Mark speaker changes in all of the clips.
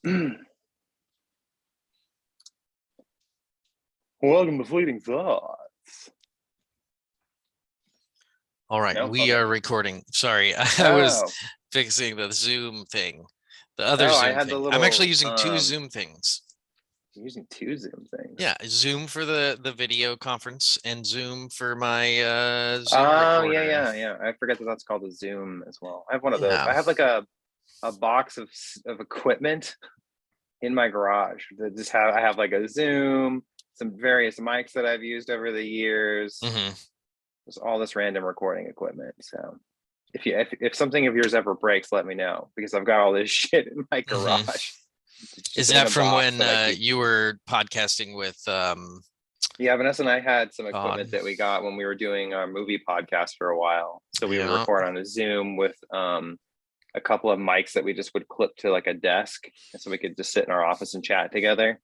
Speaker 1: Welcome to Fleeting Thoughts.
Speaker 2: All right,
Speaker 1: Nope,
Speaker 2: we
Speaker 1: okay.
Speaker 2: are recording. Sorry, I was
Speaker 1: Oh,
Speaker 2: fixing the Zoom thing, the other
Speaker 1: I
Speaker 2: Zoom
Speaker 1: had the
Speaker 2: thing. I'm actually
Speaker 1: little
Speaker 2: using two Zoom things.
Speaker 1: using two Zoom things.
Speaker 2: Yeah, Zoom for the video conference and Zoom for my Zoom
Speaker 1: Oh,
Speaker 2: recorder.
Speaker 1: yeah. I forget that that's called a Zoom as well. I have one of those.
Speaker 2: Yeah.
Speaker 1: I have like a box of equipment in my garage that I have like a Zoom, some various mics that I've used over the years.
Speaker 2: hmm
Speaker 1: There's all this random recording equipment. So if something of yours ever breaks, let me know because I've got all this shit in my
Speaker 2: hmm
Speaker 1: garage. It's
Speaker 2: Is
Speaker 1: just in
Speaker 2: that
Speaker 1: a
Speaker 2: from
Speaker 1: box
Speaker 2: when
Speaker 1: that I keep.
Speaker 2: you were podcasting with
Speaker 1: Yeah, Vanessa and I had some
Speaker 2: Todd?
Speaker 1: equipment that we got when we were doing our movie podcast for a while. So we would
Speaker 2: Yeah.
Speaker 1: record on a Zoom with a couple of mics that we just would clip to like a desk, and so we could just sit in our office and chat together.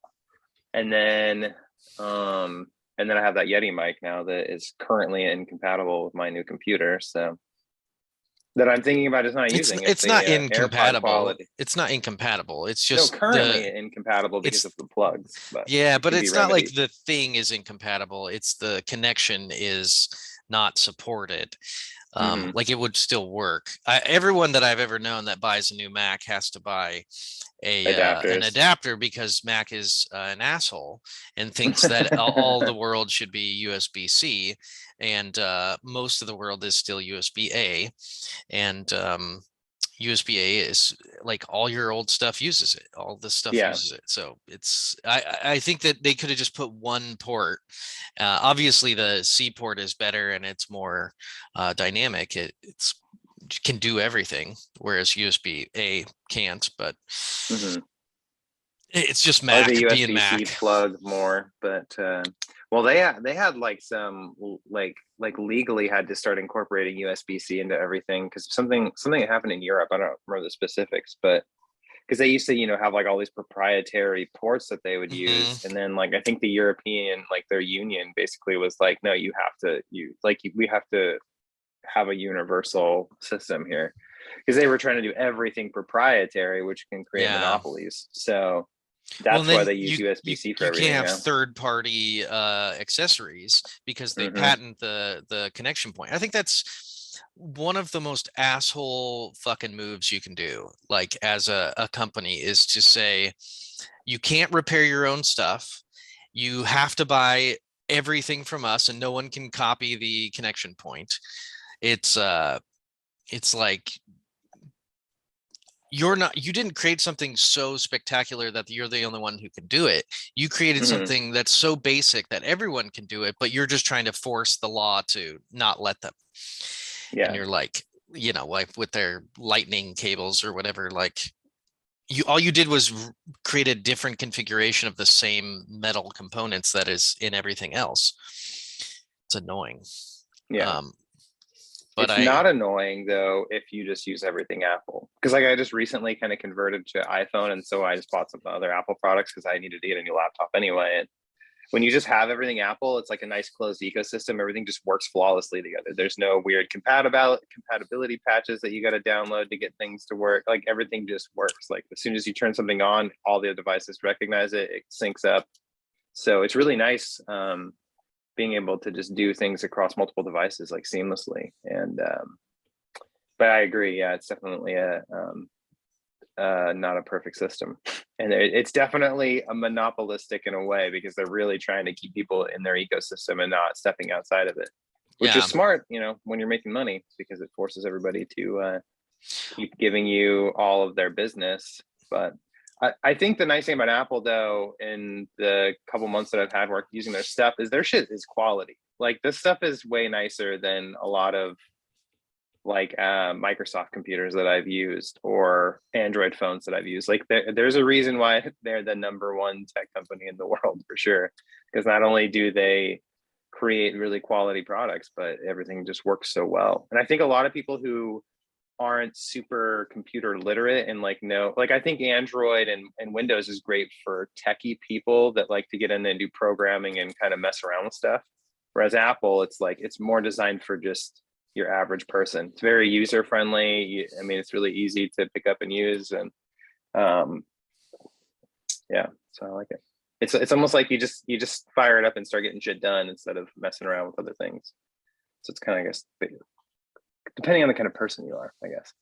Speaker 1: And then I have that Yeti mic now that is currently incompatible with my new computer. So that I'm thinking about is not
Speaker 2: It's
Speaker 1: using. It's
Speaker 2: it's not
Speaker 1: the AirPod
Speaker 2: incompatible.
Speaker 1: quality.
Speaker 2: It's not incompatible. It's
Speaker 1: No,
Speaker 2: just
Speaker 1: currently incompatible because
Speaker 2: it's
Speaker 1: of the plugs, but
Speaker 2: yeah,
Speaker 1: it
Speaker 2: but
Speaker 1: can be
Speaker 2: it's not like
Speaker 1: remedied.
Speaker 2: the thing is incompatible. It's the connection is not supported.
Speaker 1: Mm-hmm.
Speaker 2: Like it would still work. Everyone that I've ever known that buys a new Mac has to buy an
Speaker 1: Adapters.
Speaker 2: adapter because Mac is an asshole and thinks that all the world should be USB-C, and most of the world is still USB-A, and USB-A is like all your old stuff uses it. All this stuff
Speaker 1: Yeah.
Speaker 2: uses it. So I think that they could have just put one port. Obviously, the C port is better and it's more dynamic. It's can do everything, whereas USB-A can't. But
Speaker 1: Mm-hmm.
Speaker 2: it's just
Speaker 1: I like the
Speaker 2: Mac being
Speaker 1: USB-C
Speaker 2: Mac.
Speaker 1: plug more, but well, they had like some like legally had to start incorporating USB-C into everything because something that happened in Europe. I don't remember the specifics, but because they used to have like all these proprietary ports that they would
Speaker 2: hmm
Speaker 1: use, and then like I think the European like their union basically was like, no, you have to we have to have a universal system here because they were trying to do everything proprietary, which can create
Speaker 2: Yeah.
Speaker 1: monopolies. So
Speaker 2: Well, and
Speaker 1: that's why
Speaker 2: then
Speaker 1: they use USB-C for
Speaker 2: you can't
Speaker 1: everything
Speaker 2: have
Speaker 1: now.
Speaker 2: third-party accessories because they
Speaker 1: Mm-hmm.
Speaker 2: patent the connection point. I think that's one of the most asshole fucking moves you can do, like as a company, is to say you can't repair your own stuff. You have to buy everything from us, and no one can copy the connection point. It's like you didn't create something so spectacular that you're the only one who can do it. You created
Speaker 1: Mm-hmm.
Speaker 2: something that's so basic that everyone can do it, but you're just trying to force the law to not let them. And
Speaker 1: Yeah.
Speaker 2: you're like, like with their lightning cables or whatever, like all you did was create a different configuration of the same metal components that is in everything else. It's annoying.
Speaker 1: Yeah.
Speaker 2: um but
Speaker 1: It's
Speaker 2: I
Speaker 1: not annoying though if you just use everything Apple. Because like I just recently kind of converted to iPhone, and so I just bought some other Apple products because I needed to get a new laptop anyway. And when you just have everything Apple, it's like a nice closed ecosystem. Everything just works flawlessly together. There's no weird compatibility patches that you got to download to get things to work. Like everything just works. Like as soon as you turn something on, all the devices recognize it. It syncs up. So it's really nice being able to just do things across multiple devices like seamlessly. And but I agree. Yeah, it's definitely a not a perfect system, and it's definitely a monopolistic in a way because they're really trying to keep people in their ecosystem and not stepping outside of it, which is
Speaker 2: yeah
Speaker 1: smart, when you're making money because it forces everybody to keep giving you all of their business. But I think the nice thing about Apple, though, in the couple months that I've had work using their stuff, is their shit is quality. Like this stuff is way nicer than a lot of like Microsoft computers that I've used or Android phones that I've used. Like there's a reason why they're the number one tech company in the world for sure. Because not only do they create really quality products, but everything just works so well. And I think a lot of people who aren't super computer literate and like I think Android and Windows is great for techie people that like to get in and do programming and kind of mess around with stuff. Whereas Apple, it's like it's more designed for just your average person. It's very user friendly. I mean, it's really easy to pick up and use, and um, Yeah, so I like it. It's almost like you just fire it up and start getting shit done instead of messing around with other things. So it's kind of, I guess, depending on the kind of person you are, I guess.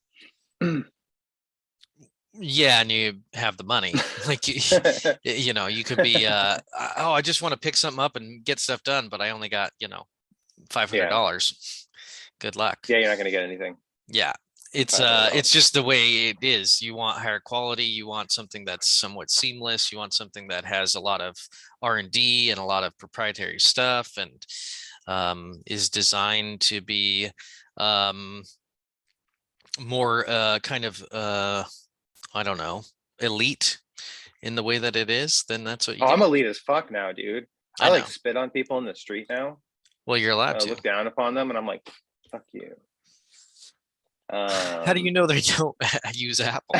Speaker 2: Yeah, and you have the money. Like you know, you could be oh, I just want to pick something up and get stuff done, but I only got, you know, $500. Good luck.
Speaker 1: Yeah, you're not gonna get anything.
Speaker 2: Yeah. It's just the way it is. You want higher quality, you want something that's somewhat seamless, you want something that has a lot of R&D and a lot of proprietary stuff, and is designed to be more kind of I don't know, elite in the way that it is, then that's what you
Speaker 1: Oh, I'm
Speaker 2: get.
Speaker 1: elite as fuck now, dude.
Speaker 2: I
Speaker 1: I like
Speaker 2: know.
Speaker 1: spit on people in the street now.
Speaker 2: Well, you're allowed to.
Speaker 1: Look down upon them, and I'm like, fuck you.
Speaker 2: How do you know they don't use Apple?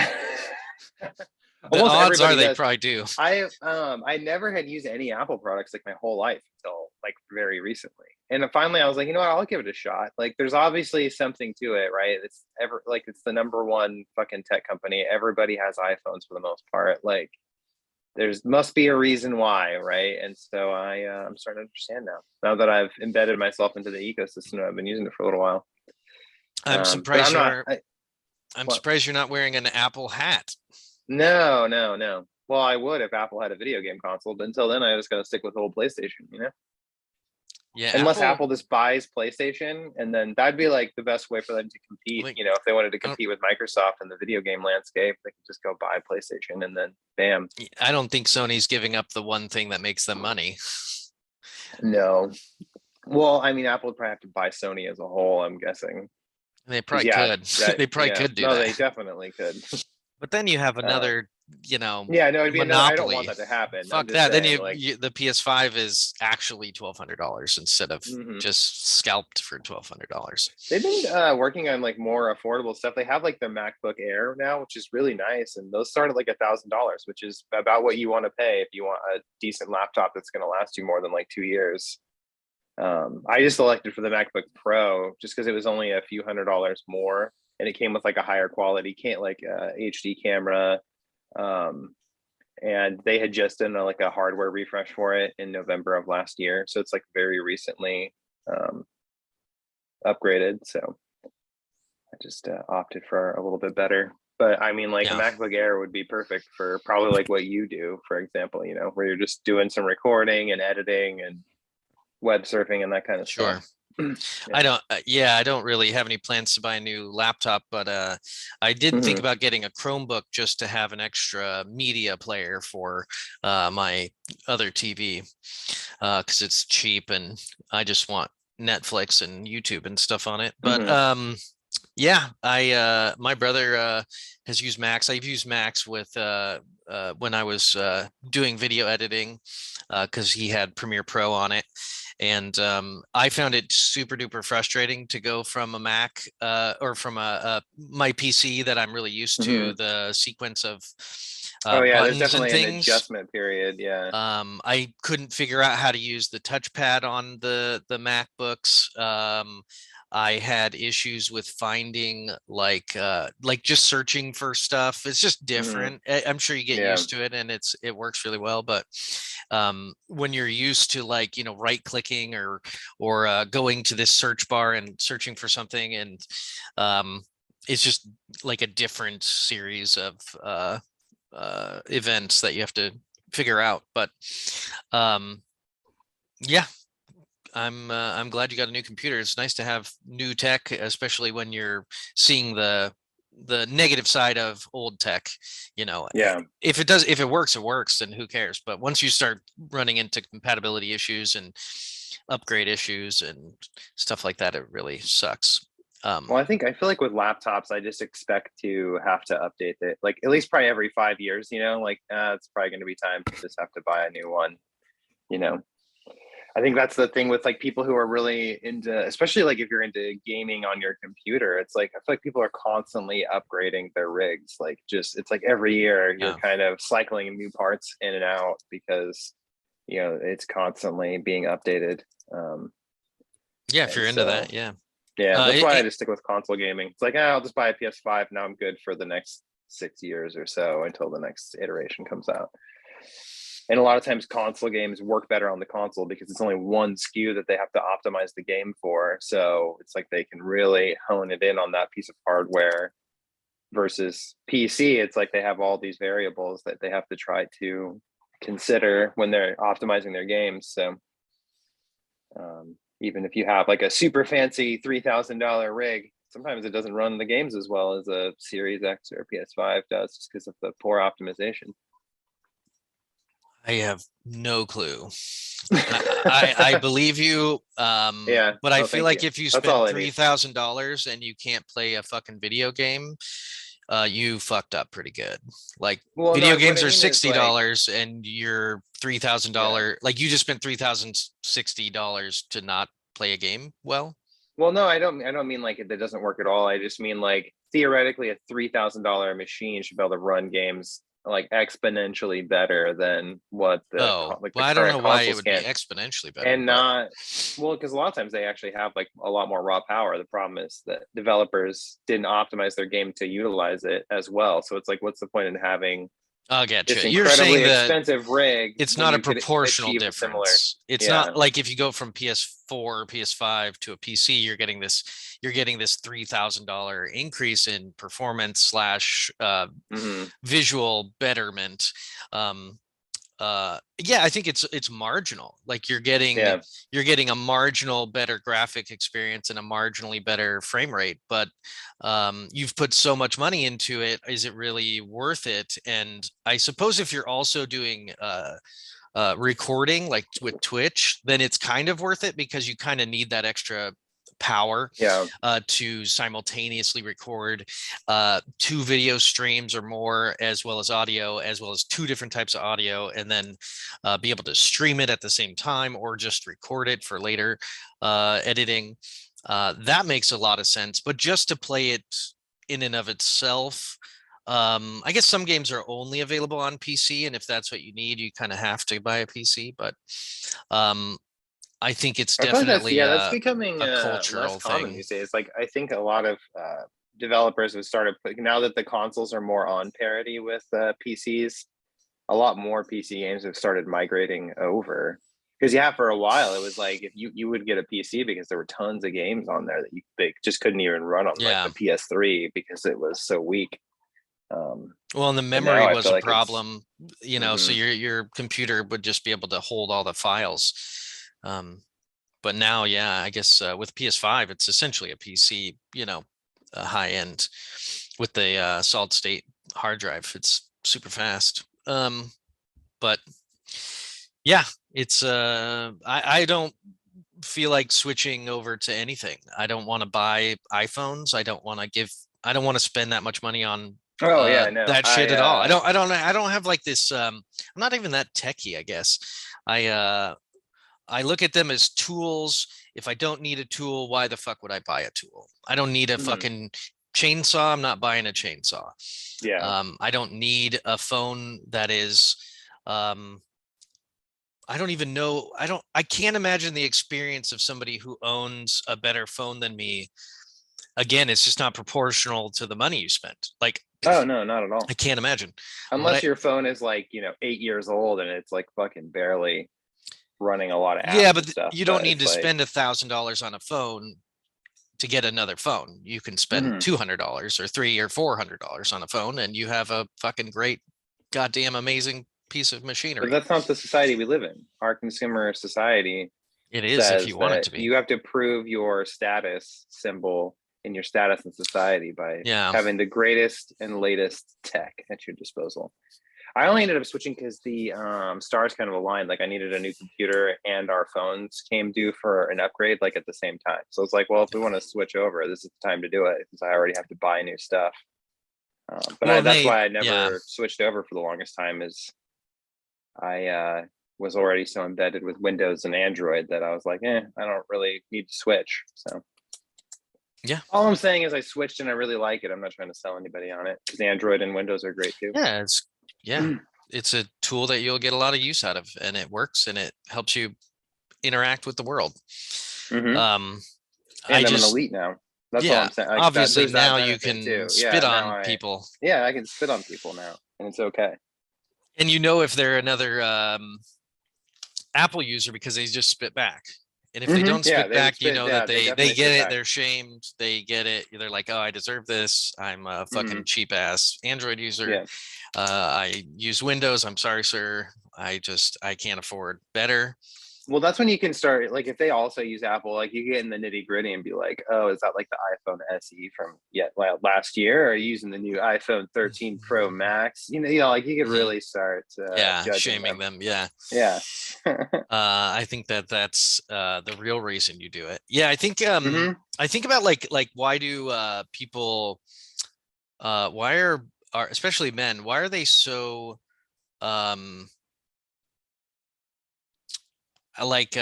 Speaker 2: The
Speaker 1: Almost
Speaker 2: odds are
Speaker 1: everybody
Speaker 2: they
Speaker 1: does.
Speaker 2: probably do.
Speaker 1: I never had used any Apple products like my whole life until like very recently. And then finally I was like, you know what, I'll give it a shot. Like there's obviously something to it, right? It's the number one fucking tech company. Everybody has iPhones for the most part. Like there's must be a reason why, right? And so I'm starting to understand now that I've embedded myself into the ecosystem. I've been using it for a little while.
Speaker 2: I'm
Speaker 1: But
Speaker 2: surprised I'm
Speaker 1: what?
Speaker 2: surprised you're not wearing an Apple hat.
Speaker 1: No, no, no. Well, I would if Apple had a video game console, but until then, I was going to stick with old PlayStation, you know?
Speaker 2: Yeah,
Speaker 1: Unless Apple just buys PlayStation, and then that'd be like the best way for them to compete.
Speaker 2: like,
Speaker 1: You know, if they wanted to
Speaker 2: I don't,
Speaker 1: compete with Microsoft in the video game landscape, they could just go buy PlayStation and then bam.
Speaker 2: I don't think Sony's giving up the one thing that makes them money.
Speaker 1: No. Well, I mean, Apple would probably have to buy Sony as a whole, I'm guessing.
Speaker 2: They probably
Speaker 1: Yeah,
Speaker 2: could. They probably could do
Speaker 1: no,
Speaker 2: that.
Speaker 1: they definitely could.
Speaker 2: But then you have another, you know,
Speaker 1: Yeah, no, it'd be no, I don't
Speaker 2: monopoly.
Speaker 1: want that to happen.
Speaker 2: Fuck that. Then the PS5 is actually $1,200 instead of just scalped for $1,200.
Speaker 1: They've been working on like more affordable stuff. They have like their MacBook Air now, which is really nice, and those start at like $1,000, which is about what you want to pay if you want a decent laptop that's going to last you more than like 2 years. I just elected for the MacBook Pro just because it was only a few $100s more, and it came with like a higher quality, can't like HD camera, and they had just done like a hardware refresh for it in November of last year, so it's like very recently upgraded. So I just opted for a little bit better. But I mean, like a MacBook Air would be perfect for probably like what you do, for example, you know, where you're just doing some recording and editing and web surfing and that kind of stuff.
Speaker 2: I don't really have any plans to buy a new laptop, but I did think about getting a Chromebook just to have an extra media player for my other TV, because it's cheap and I just want Netflix and YouTube and stuff on it. But yeah, my brother has used Macs. I've used Macs with when I was doing video editing, because he had Premiere Pro on it. And I found it super duper frustrating to go from a Mac or from my PC that I'm really used to, the sequence of
Speaker 1: there's
Speaker 2: buttons
Speaker 1: definitely
Speaker 2: and
Speaker 1: an
Speaker 2: things.
Speaker 1: adjustment period. Yeah.
Speaker 2: I couldn't figure out how to use the touchpad on the MacBooks. I had issues with finding like just searching for stuff. It's just different. I'm sure you get used to it and it works really well. But when you're used to like, you know, right clicking or going to this search bar and searching for something, and it's just like a different series of events that you have to figure out. But yeah, I'm glad you got a new computer. It's nice to have new tech, especially when you're seeing the negative side of old tech. You know, if it works, it works, then who cares? But once you start running into compatibility issues and upgrade issues and stuff like that, it really sucks.
Speaker 1: Well, I feel like with laptops, I just expect to have to update it, like at least probably every 5 years, you know, like it's probably going to be time to just have to buy a new one, you know. I think that's the thing with like people who are really into, especially like if you're into gaming on your computer, it's like I feel like people are constantly upgrading their rigs. Like just it's like every year you're kind of cycling new parts in and out because you know it's constantly being updated.
Speaker 2: If you're into that, yeah,
Speaker 1: that's why I just stick with console gaming. It's like I'll just buy a PS5 now. I'm good for the next 6 years or so until the next iteration comes out. And a lot of times console games work better on the console because it's only one SKU that they have to optimize the game for. So it's like they can really hone it in on that piece of hardware versus PC. It's like they have all these variables that they have to try to consider when they're optimizing their games. So even if you have like a super fancy $3,000 rig, sometimes it doesn't run the games as well as a Series X or PS5 does just because of the poor optimization.
Speaker 2: I have no clue. I believe you.
Speaker 1: Yeah,
Speaker 2: but I feel
Speaker 1: thank
Speaker 2: like
Speaker 1: you.
Speaker 2: if you
Speaker 1: That's all
Speaker 2: spend
Speaker 1: I need.
Speaker 2: $3,000 and you can't play a fucking video game, you fucked up pretty good. Like
Speaker 1: Well,
Speaker 2: video
Speaker 1: no, what
Speaker 2: games
Speaker 1: I
Speaker 2: are
Speaker 1: mean is like,
Speaker 2: $60 and you're $3,000. Like you just spent $3,060 to not play a game. Well,
Speaker 1: no, I don't mean like that doesn't work at all. I just mean like theoretically a $3,000 machine should be able to run games like exponentially better than what the
Speaker 2: well,
Speaker 1: the
Speaker 2: I don't know
Speaker 1: current
Speaker 2: why it
Speaker 1: consoles
Speaker 2: would be
Speaker 1: can.
Speaker 2: exponentially better,
Speaker 1: And
Speaker 2: but
Speaker 1: not, well, because a lot of times they actually have like a lot more raw power. The problem is that developers didn't optimize their game to utilize it as well. So it's like, what's the point in having
Speaker 2: I'll get
Speaker 1: this
Speaker 2: you. You're saying
Speaker 1: incredibly
Speaker 2: that
Speaker 1: expensive rig
Speaker 2: it's
Speaker 1: when
Speaker 2: not a
Speaker 1: you could
Speaker 2: proportional
Speaker 1: achieve a similar?
Speaker 2: difference. It's
Speaker 1: Yeah.
Speaker 2: not like if you go from PS4 or PS5 to a PC, you're getting this $3,000 increase in performance slash
Speaker 1: Hmm.
Speaker 2: visual betterment. Um, yeah, I think it's marginal. Like you're getting
Speaker 1: Yeah.
Speaker 2: a marginal better graphic experience and a marginally better frame rate, but you've put so much money into it. Is it really worth it? And I suppose if you're also doing recording like with Twitch, then it's kind of worth it because you kind of need that extra power
Speaker 1: Yeah.
Speaker 2: to simultaneously record 2 video streams or more, as well as audio, as well as 2 different types of audio, and then be able to stream it at the same time or just record it for later editing. That makes a lot of sense. But just to play it in and of itself, I guess some games are only available on PC, and if that's what you need, you kind of have to buy a PC. But I think it's
Speaker 1: I feel like
Speaker 2: definitely
Speaker 1: that's becoming
Speaker 2: a
Speaker 1: less
Speaker 2: cultural
Speaker 1: common
Speaker 2: thing.
Speaker 1: these days. Like I think a lot of developers have started now that the consoles are more on parity with PCs. A lot more PC games have started migrating over. Because yeah, for a while it was like if you would get a PC because there were tons of games on there that they just couldn't even run on like
Speaker 2: Yeah.
Speaker 1: the PS3 because it was so weak.
Speaker 2: Well, and the
Speaker 1: But now
Speaker 2: memory
Speaker 1: I
Speaker 2: was
Speaker 1: feel
Speaker 2: a
Speaker 1: like it's
Speaker 2: problem, so your computer would just be able to hold all the files. But now, yeah, I guess with PS5, it's essentially a PC, high end with the solid state hard drive. It's super fast. But yeah, it's I don't feel like switching over to anything. I don't want to buy iPhones. I don't want to spend that much money on
Speaker 1: oh yeah, no.
Speaker 2: that shit at all. I don't have like this I'm not even that techie, I guess. I look at them as tools. If I don't need a tool, why the fuck would I buy a tool? I don't need a
Speaker 1: Mhm.
Speaker 2: fucking chainsaw. I'm not buying a chainsaw.
Speaker 1: Yeah.
Speaker 2: I don't need a phone that is I don't even know. I can't imagine the experience of somebody who owns a better phone than me. Again, it's just not proportional to the money you spent. Like,
Speaker 1: Oh no, not at all.
Speaker 2: I can't imagine. But
Speaker 1: Unless your phone is like 8 years old and it's like fucking barely running a lot of
Speaker 2: yeah,
Speaker 1: apps and
Speaker 2: but
Speaker 1: stuff.
Speaker 2: you don't
Speaker 1: But
Speaker 2: need
Speaker 1: it's
Speaker 2: to
Speaker 1: like,
Speaker 2: spend $1,000 on a phone to get another phone. You can spend
Speaker 1: mhm.
Speaker 2: $200 or $300 or $400 on a phone, and you have a fucking great, goddamn amazing piece of
Speaker 1: But
Speaker 2: machinery.
Speaker 1: that's not the society we live in. Our consumer society
Speaker 2: It is if
Speaker 1: says
Speaker 2: you want it
Speaker 1: that
Speaker 2: to be.
Speaker 1: you have to prove your status symbol in your status in society by
Speaker 2: Yeah.
Speaker 1: having the greatest and latest tech at your disposal. I only ended up switching because the stars kind of aligned. Like I needed a new computer and our phones came due for an upgrade like at the same time. So it's like, well, if we want to switch over, this is the time to do it because I already have to buy new stuff.
Speaker 2: Well,
Speaker 1: That's why I
Speaker 2: yeah.
Speaker 1: never switched over for the longest time. Is I was already so embedded with Windows and Android that I was like, I don't really need to switch. So
Speaker 2: Yeah.
Speaker 1: all I'm saying is I switched and I really like it. I'm not trying to sell anybody on it because Android and Windows are great too.
Speaker 2: Yeah. It's a tool that you'll get a lot of use out of, and it works and it helps you interact with the world.
Speaker 1: Mm-hmm.
Speaker 2: I
Speaker 1: And I'm an
Speaker 2: just
Speaker 1: elite now. That's all
Speaker 2: yeah,
Speaker 1: I'm saying. Like that,
Speaker 2: obviously
Speaker 1: there's that
Speaker 2: now you
Speaker 1: benefit
Speaker 2: can
Speaker 1: too.
Speaker 2: spit
Speaker 1: Yeah, now
Speaker 2: on people.
Speaker 1: I can spit on people now, and it's okay.
Speaker 2: And you know if they're another Apple user because they just spit back. And if they don't
Speaker 1: Yeah,
Speaker 2: spit
Speaker 1: they would
Speaker 2: back, you
Speaker 1: spit.
Speaker 2: know
Speaker 1: Yeah,
Speaker 2: that
Speaker 1: they
Speaker 2: they
Speaker 1: definitely
Speaker 2: get
Speaker 1: spit
Speaker 2: it,
Speaker 1: back.
Speaker 2: they're shamed, they get it. They're like, oh, I deserve this. I'm a fucking
Speaker 1: Hmm.
Speaker 2: cheap ass Android user.
Speaker 1: Yeah.
Speaker 2: I use Windows. I'm sorry, sir. I can't afford better.
Speaker 1: Well, that's when you can start. Like, if they also use Apple, like you get in the nitty gritty and be like, "Oh, is that like the iPhone SE from last year? Or are you using the new iPhone 13 Pro Max?" Like you could
Speaker 2: Mhm.
Speaker 1: really start
Speaker 2: Yeah,
Speaker 1: judging
Speaker 2: shaming
Speaker 1: them.
Speaker 2: them. Yeah.
Speaker 1: Yeah.
Speaker 2: I think that's the real reason you do it. Yeah,
Speaker 1: Hmm.
Speaker 2: I think about like why do people why are especially men, why are they so um like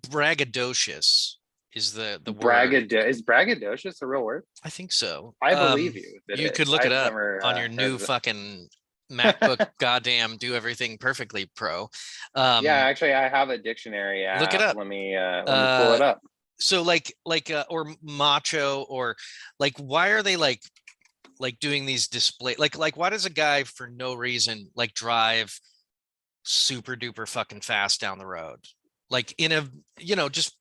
Speaker 2: braggadocious is the word.
Speaker 1: Is braggadocious a real word?
Speaker 2: I think so.
Speaker 1: I believe you if it
Speaker 2: You could
Speaker 1: is.
Speaker 2: look it
Speaker 1: I've
Speaker 2: up
Speaker 1: never
Speaker 2: on your
Speaker 1: heard
Speaker 2: new
Speaker 1: of it.
Speaker 2: fucking MacBook goddamn do everything perfectly pro.
Speaker 1: Yeah,
Speaker 2: Um
Speaker 1: actually, I have a dictionary
Speaker 2: Look it
Speaker 1: app.
Speaker 2: up.
Speaker 1: Let me pull
Speaker 2: Uh
Speaker 1: it up.
Speaker 2: so or macho or like why are they like doing these display like why does a guy for no reason like drive super duper fucking fast down the road like in a just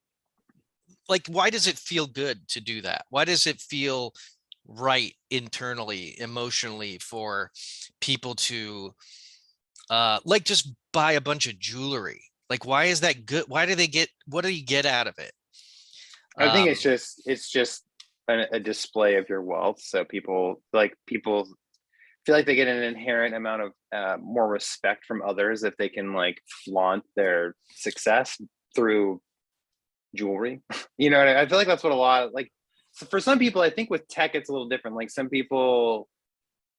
Speaker 2: like why does it feel good to do that? Why does it feel right internally emotionally for people to like just buy a bunch of jewelry? Like why is that good? Why do they get, what do you get out of it?
Speaker 1: I think
Speaker 2: um
Speaker 1: it's just a display of your wealth. So people feel like they get an inherent amount of more respect from others if they can like flaunt their success through jewelry. I feel like that's what a lot of like. So for some people, I think with tech it's a little different. Like some people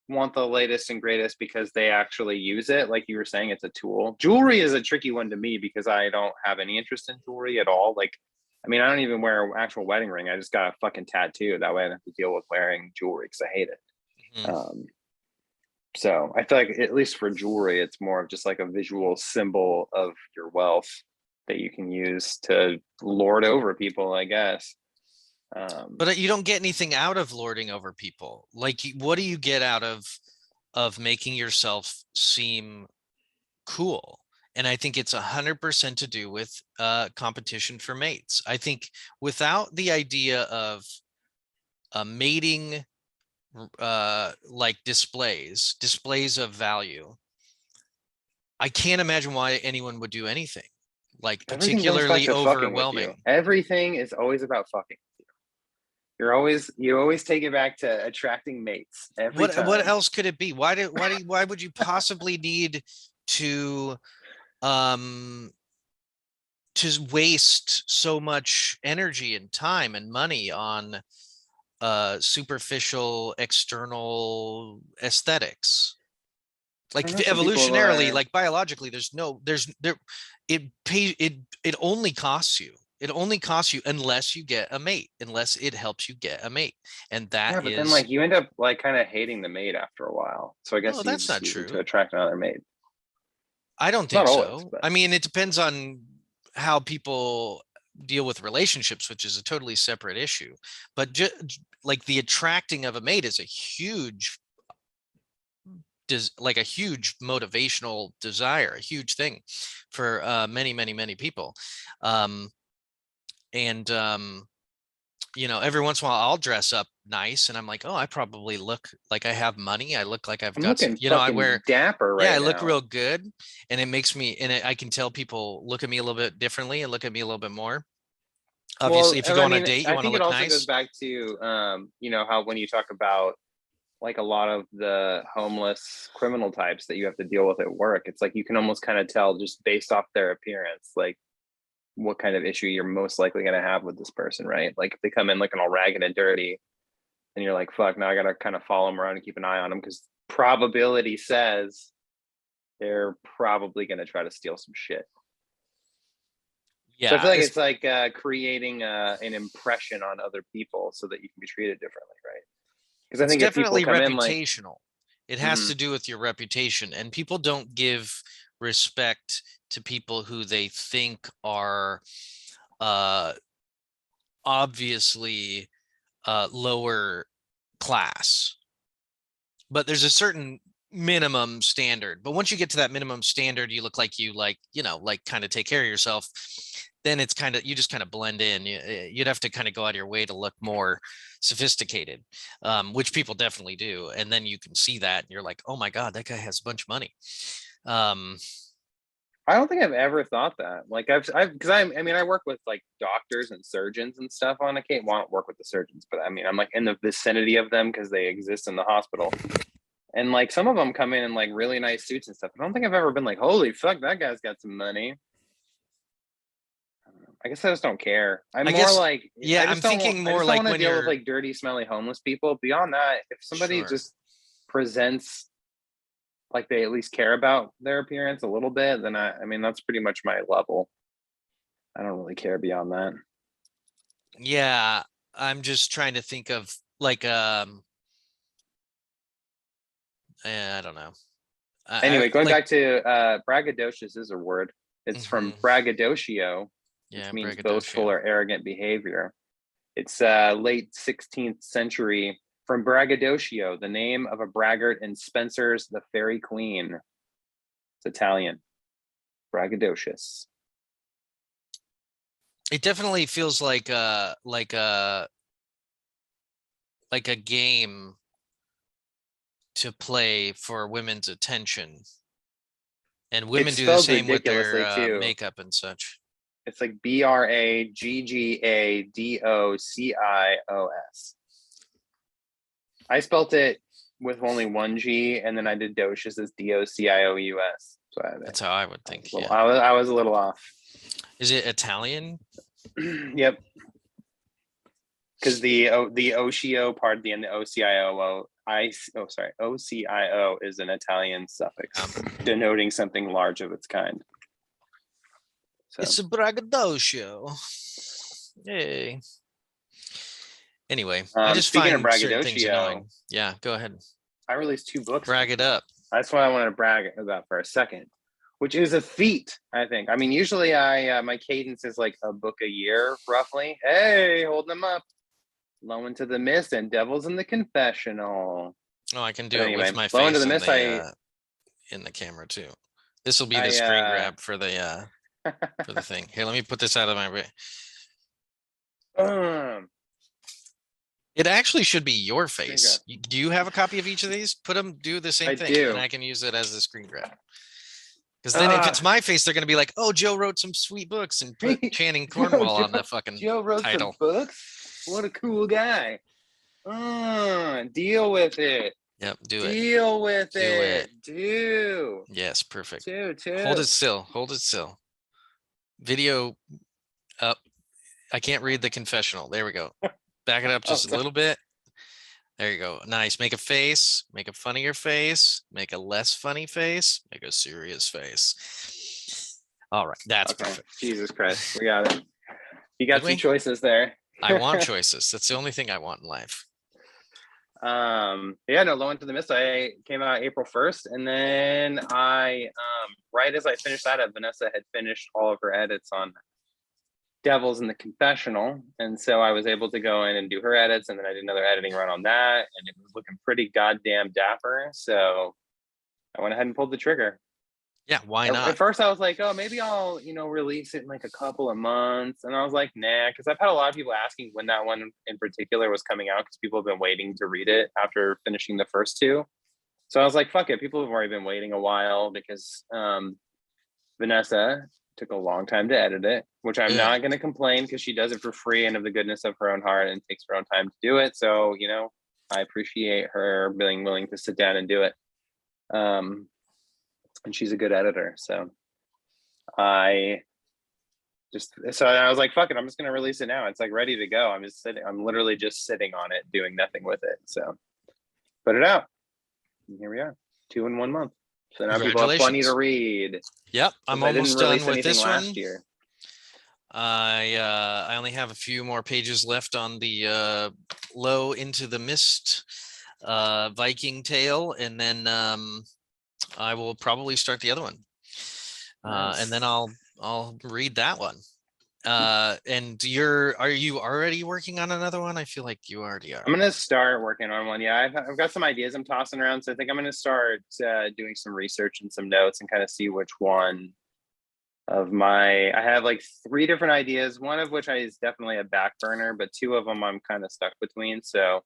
Speaker 1: want the latest and greatest because they actually use it. Like you were saying, it's a tool. Jewelry is a tricky one to me because I don't have any interest in jewelry at all. Like, I mean, I don't even wear an actual wedding ring. I just got a fucking tattoo. That way I don't have to deal with wearing jewelry because I hate it.
Speaker 2: mhm.
Speaker 1: So I feel like at least for jewelry, it's more of just like a visual symbol of your wealth that you can use to lord over people, I guess.
Speaker 2: But you don't get anything out of lording over people. Like what do you get out of making yourself seem cool? And I think it's 100% to do with competition for mates. I think without the idea of mating like displays of value, I can't imagine why anyone would do anything like
Speaker 1: Everything goes back
Speaker 2: particularly
Speaker 1: to fucking with you.
Speaker 2: overwhelming.
Speaker 1: Everything is always about fucking. You always take it back to attracting mates every
Speaker 2: What
Speaker 1: time.
Speaker 2: else could it be? Why would you possibly need to um waste so much energy and time and money on superficial external aesthetics?
Speaker 1: I
Speaker 2: Like
Speaker 1: don't know. Some people
Speaker 2: evolutionarily,
Speaker 1: are.
Speaker 2: like biologically, it only costs you, unless you get a mate, unless it helps you get a mate. And that
Speaker 1: Yeah, but then
Speaker 2: is,
Speaker 1: like you end up like kind of hating the mate after a while. So I
Speaker 2: no,
Speaker 1: guess you
Speaker 2: that's
Speaker 1: just
Speaker 2: not
Speaker 1: use it to
Speaker 2: true.
Speaker 1: attract another mate.
Speaker 2: I don't
Speaker 1: Not
Speaker 2: think
Speaker 1: always,
Speaker 2: so.
Speaker 1: but
Speaker 2: I mean, it depends on how people deal with relationships, which is a totally separate issue. But like the attracting of a mate is a huge, like a huge motivational desire, a huge thing for many people. Um, and every once in a while I'll dress up nice, and I'm like, oh, I probably look like I have money. I look like I've
Speaker 1: I'm
Speaker 2: got some,
Speaker 1: looking
Speaker 2: I
Speaker 1: fucking
Speaker 2: wear,
Speaker 1: dapper
Speaker 2: yeah, I
Speaker 1: right
Speaker 2: look
Speaker 1: now.
Speaker 2: real good, and it makes me, and I can tell people look at me a little bit differently and look at me a little bit more. Obviously,
Speaker 1: Well,
Speaker 2: if you go
Speaker 1: I
Speaker 2: on a
Speaker 1: mean,
Speaker 2: date, you
Speaker 1: I
Speaker 2: want to
Speaker 1: think it
Speaker 2: look
Speaker 1: also goes
Speaker 2: nice.
Speaker 1: back to how when you talk about like a lot of the homeless criminal types that you have to deal with at work, it's like you can almost kind of tell just based off their appearance, like what kind of issue you're most likely going to have with this person, right? Like if they come in looking all ragged and dirty, and you're like, fuck, now I got to kind of follow them around and keep an eye on them because probability says they're probably going to try to steal some shit. So I feel
Speaker 2: Yeah,
Speaker 1: like it's like creating an impression on other people so that you can be treated differently, right? Because I
Speaker 2: it's
Speaker 1: think if people
Speaker 2: definitely
Speaker 1: come in like,
Speaker 2: reputational. It has
Speaker 1: mm-hmm,
Speaker 2: to do with your reputation, and people don't give respect to people who they think are uh obviously lower class. But there's a certain minimum standard. But once you get to that minimum standard, you look like you kind of take care of yourself. Then it's kind of, you just kind of blend in. You'd have to kind of go out of your way to look more sophisticated, which people definitely do. And then you can see that and you're like, oh my God, that guy has a bunch of money.
Speaker 1: I don't think I've ever thought that. Like because I mean, I work with like doctors and surgeons and stuff on occasion. Well, I don't work with the surgeons, but I mean, I'm like in the vicinity of them because they exist in the hospital. And like some of them come in like really nice suits and stuff. I don't think I've ever been like, holy fuck, that guy's got some money. I guess I just don't care. I'm more like,
Speaker 2: yeah, I'm thinking more like when
Speaker 1: deal
Speaker 2: you're
Speaker 1: with like dirty, smelly homeless people. Beyond that, if somebody just presents like they at least care about their appearance a little bit, then I mean, that's pretty much my level. I don't really care beyond that.
Speaker 2: Yeah, I'm just trying to think of like I don't know.
Speaker 1: Anyway, going back to braggadocious is a word. It's from braggadocio, which means boastful or arrogant behavior. It's late 16th century from braggadocio, the name of a braggart in Spenser's The Faerie Queene. It's Italian. Braggadocious.
Speaker 2: It definitely feels like a game to play for women's attention. And women do the same with their makeup and such.
Speaker 1: It's like braggadocios. I spelt it with only one G, and then I did docious as DOCIOUS. So
Speaker 2: that's how I would think.
Speaker 1: Yeah. I was a little off.
Speaker 2: Is it Italian?
Speaker 1: Yep. Because the OCIO part at the end, the OCIO is an Italian suffix denoting something large of its kind.
Speaker 2: So. It's a braggadocio. Yay. Anyway, I just find certain things annoying. Yeah, go ahead.
Speaker 1: I released 2 books.
Speaker 2: Brag it up.
Speaker 1: That's what I want to brag about for a second, which is a feat, I think. I mean, usually my cadence is like a book a year, roughly. Hey, holding them up. Low Into the Mist and Devils in the Confessional.
Speaker 2: Oh, I can do it with my face Low Into the Mist, in the camera too. This will be the screen grab for the thing. Here, let me put this out of my way. It actually should be your face. Do you have a copy of each of these? Put them, do the same thing, and I can use it as the screen grab. Because then if it's my face, they're going to be like, oh, Joe wrote some sweet books and put Channing Cornwall on the fucking
Speaker 1: Joe wrote
Speaker 2: title.
Speaker 1: Some books? What a cool guy. Deal with it.
Speaker 2: Yep, do it.
Speaker 1: Deal with it. Do.
Speaker 2: Yes, perfect.
Speaker 1: Do.
Speaker 2: Hold it still. Hold it still. Video up. I can't read the confessional. There we go. Back it up just a little bit. There you go. Nice. Make a face. Make a funnier face. Make a less funny face. Make a serious face. All right. That's perfect.
Speaker 1: Jesus Christ. We got it. You got some choices there.
Speaker 2: I want choices. That's the only thing I want in life.
Speaker 1: Low Into the Mist. I came out April 1st, and then I right as I finished that up, Vanessa had finished all of her edits on Devils in the Confessional, and so I was able to go in and do her edits, and then I did another editing run on that, and it was looking pretty goddamn dapper. So I went ahead and pulled the trigger.
Speaker 2: Yeah, why not?
Speaker 1: At first I was like, oh, maybe I'll, release it in like a couple of months. And I was like, nah, because I've had a lot of people asking when that one in particular was coming out, because people have been waiting to read it after finishing the first 2. So I was like, fuck it. People have already been waiting a while, because Vanessa took a long time to edit it, which I'm not going to complain, because she does it for free and of the goodness of her own heart and takes her own time to do it. So, I appreciate her being willing to sit down and do it. And she's a good editor. So I was like, fuck it, I'm just going to release it now. It's like ready to go. I'm literally just sitting on it, doing nothing with it. So put it out. And here we are, 2 in 1 month. So now people have plenty to read.
Speaker 2: Yep. I'm almost done with this one.
Speaker 1: Year.
Speaker 2: I only have a few more pages left on the Low Into the Mist Viking tale. And then I will probably start the other one. Nice. And then I'll read that one. And are you already working on another one? I feel like you already are.
Speaker 1: I'm gonna start working on one. Yeah, I've got some ideas I'm tossing around, so I think I'm gonna start doing some research and some notes and kind of see which one of my. I have like 3 different ideas, one of which is definitely a back burner, but 2 of them I'm kind of stuck between. So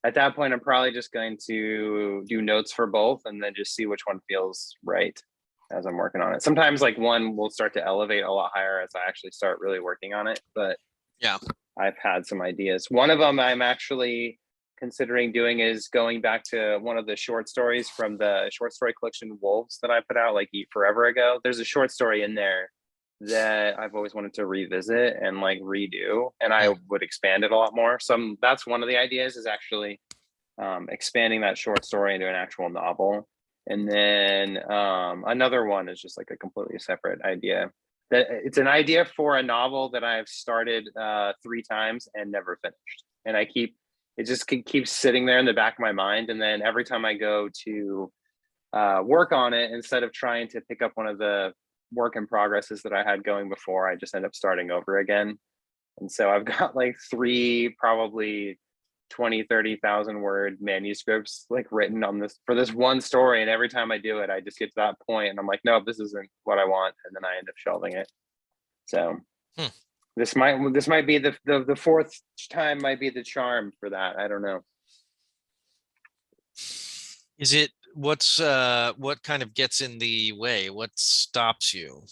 Speaker 1: at that point, I'm probably just going to do notes for both and then just see which one feels right as I'm working on it. Sometimes like one will start to elevate a lot higher as I actually start really working on it, but
Speaker 2: Yeah.
Speaker 1: I've had some ideas. One of them I'm actually considering doing is going back to one of the short stories from the short story collection Wolves that I put out like forever ago. There's a short story in there that I've always wanted to revisit and like redo, and I would expand it a lot more. So that's one of the ideas, is actually expanding that short story into an actual novel. And then another one is just like a completely separate idea. That it's an idea for a novel that I've started 3 times and never finished, and it just keeps sitting there in the back of my mind. And then every time I go to work on it, instead of trying to pick up one of the work in progresses that I had going before, I just end up starting over again. And so I've got like 3 probably 20, 30,000 word manuscripts like written on this for this one story. And every time I do it, I just get to that point and I'm like, no, this isn't what I want. And then I end up shelving it. So this might be the 4th time might be the charm for that. I don't know.
Speaker 2: Is it what kind of gets in the way? What stops you?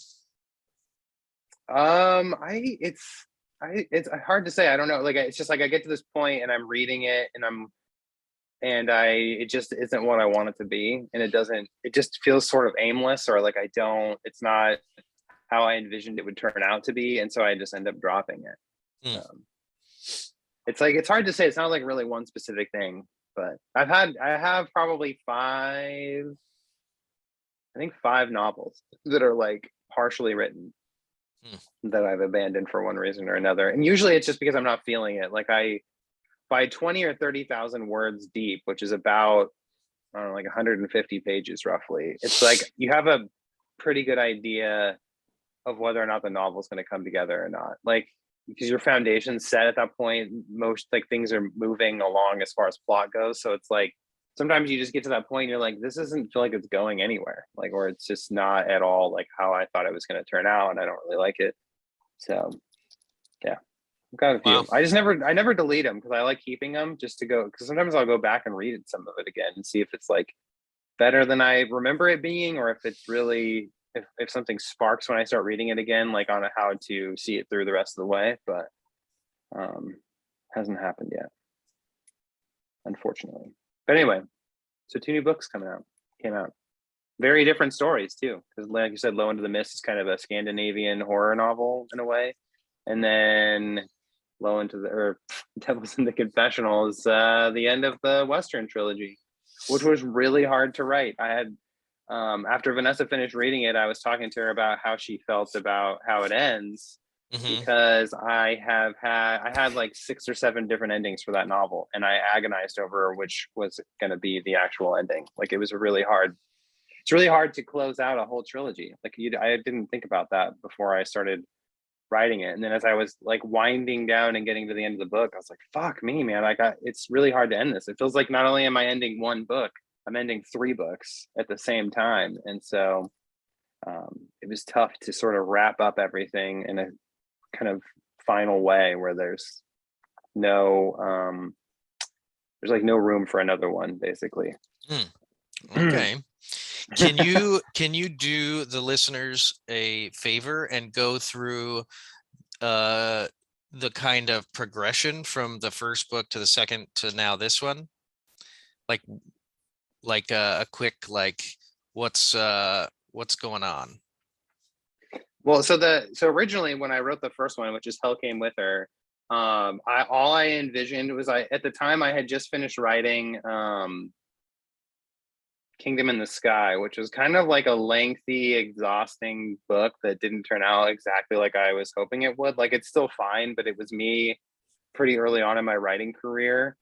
Speaker 1: It's hard to say. I don't know. Like, it's just like I get to this point and I'm reading it and it just isn't what I want it to be. And it just feels sort of aimless, or like it's not how I envisioned it would turn out to be. And so I just end up dropping it. It's like, it's hard to say. It's not like really one specific thing, but I have probably 5 novels that are like partially written that I've abandoned for one reason or another. And usually it's just because I'm not feeling it. Like by 20 or 30,000 words deep, which is about, I don't know, like 150 pages roughly, it's like you have a pretty good idea of whether or not the novel is going to come together or not. Like, because your foundation's set at that point, most like things are moving along as far as plot goes. So it's like sometimes you just get to that point and you're like, this doesn't feel like it's going anywhere, like, or it's just not at all like how I thought it was going to turn out, and I don't really like it. So yeah, I've got a few.
Speaker 2: Wow.
Speaker 1: I never delete them because I like keeping them just to go, because sometimes I'll go back and read some of it again and see if it's like better than I remember it being, or if it's really, if something sparks when I start reading it again, like on how to see it through the rest of the way. But hasn't happened yet, unfortunately. But anyway, so 2 new books came out. Very different stories too, because like you said, Low Into the Mist is kind of a Scandinavian horror novel in a way, and then Devils in the Confessional is the end of the Western trilogy, which was really hard to write. I had after Vanessa finished reading it, I was talking to her about how she felt about how it ends, because I had like 6 or 7 different endings for that novel, and I agonized over which was going to be the actual ending. Like, it was really hard. It's really hard to close out a whole trilogy. Like, I didn't think about that before I started writing it. And then as I was like winding down and getting to the end of the book, I was like, fuck me, man. It's really hard to end this. It feels like not only am I ending one book, I'm ending 3 books at the same time. And so it was tough to sort of wrap up everything in a kind of final way where there's like no room for another one, basically.
Speaker 2: Okay. Can you do the listeners a favor and go through the kind of progression from the first book to the second to now this one? Like a quick, like, what's going on?
Speaker 1: Well, so originally when I wrote the first one, which is Hell Came With Her, all I envisioned was, at the time I had just finished writing Kingdom in the Sky, which was kind of like a lengthy, exhausting book that didn't turn out exactly like I was hoping it would. Like, it's still fine, but it was me pretty early on in my writing career.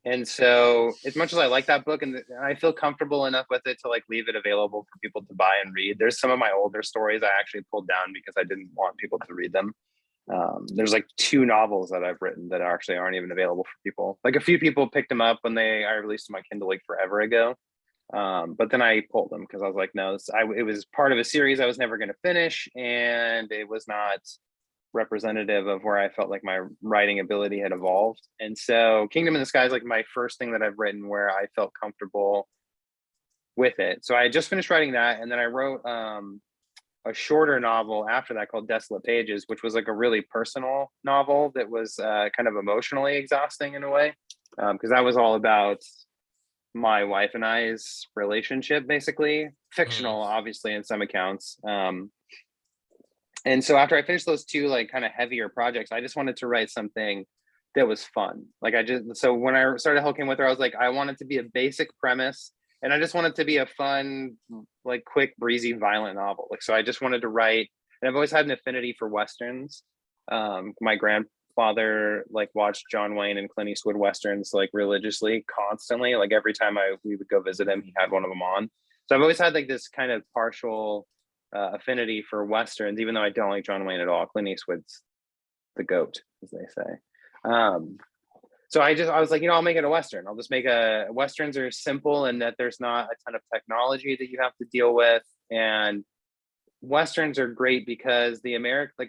Speaker 1: And so as much as I like that book and I feel comfortable enough with it to like leave it available for people to buy and read, there's some of my older stories I actually pulled down because I didn't want people to read them. There's like 2 novels that I've written that actually aren't even available for people. Like a few people picked them up when I released my Kindle like forever ago. But then I pulled them because I was like, no, it was part of a series I was never going to finish, and it was not representative of where I felt like my writing ability had evolved. And so Kingdom in the Sky is like my first thing that I've written where I felt comfortable with it. So I just finished writing that, and then I wrote a shorter novel after that called Desolate Pages, which was like a really personal novel that was kind of emotionally exhausting in a way, because that was all about my wife and I's relationship, basically fictional, obviously, in some accounts. And so after I finished those 2 like kind of heavier projects, I just wanted to write something that was fun. Like so when I started Hell Came With Her, I was like, I want it to be a basic premise, and I just wanted to be a fun, like quick, breezy, violent novel. Like, so I just wanted to write, and I've always had an affinity for Westerns. My grandfather like watched John Wayne and Clint Eastwood Westerns like religiously, constantly. Like every time we would go visit him, he had one of them on. So I've always had like this kind of partial affinity for Westerns, even though I don't like John Wayne at all. Clint Eastwood's the goat, as they say. So I was like, I'll make it a Western. I'll just make Westerns are simple in that there's not a ton of technology that you have to deal with. And Westerns are great because the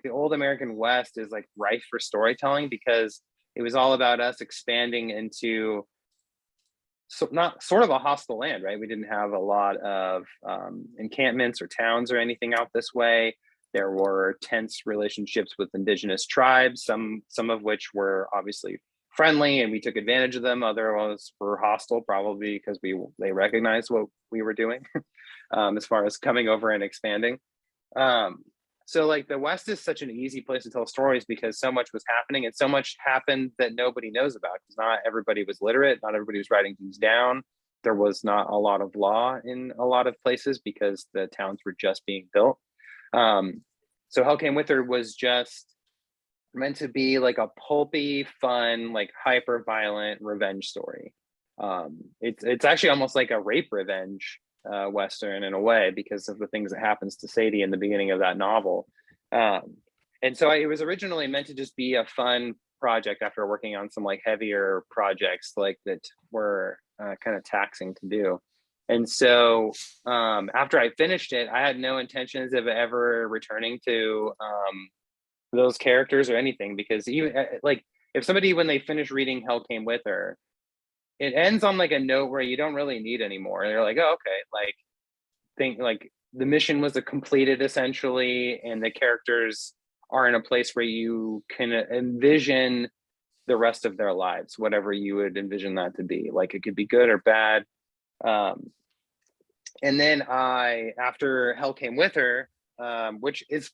Speaker 1: old American West is like rife for storytelling, because it was all about us expanding into not sort of a hostile land, right? We didn't have a lot of encampments or towns or anything out this way. There were tense relationships with indigenous tribes, some of which were obviously friendly and we took advantage of them. Others were hostile, probably because they recognized what we were doing as far as coming over and expanding. So like the West is such an easy place to tell stories because so much was happening, and so much happened that nobody knows about, because not everybody was literate, not everybody was writing things down. There was not a lot of law in a lot of places because the towns were just being built. So Hell Came With Her was just meant to be like a pulpy, fun, like hyper violent revenge story. It's actually almost like a rape revenge Western in a way, because of the things that happens to Sadie in the beginning of that novel. And so it was originally meant to just be a fun project after working on some like heavier projects like that were kind of taxing to do. And so after I finished it, I had no intentions of ever returning to those characters or anything, because even like if somebody, when they finish reading Hell Came With Her, it ends on like a note where you don't really need anymore. They're like, oh, okay, like think like the mission was completed essentially, and the characters are in a place where you can envision the rest of their lives, whatever you would envision that to be. Like it could be good or bad. And then after Hell Came With Her, which is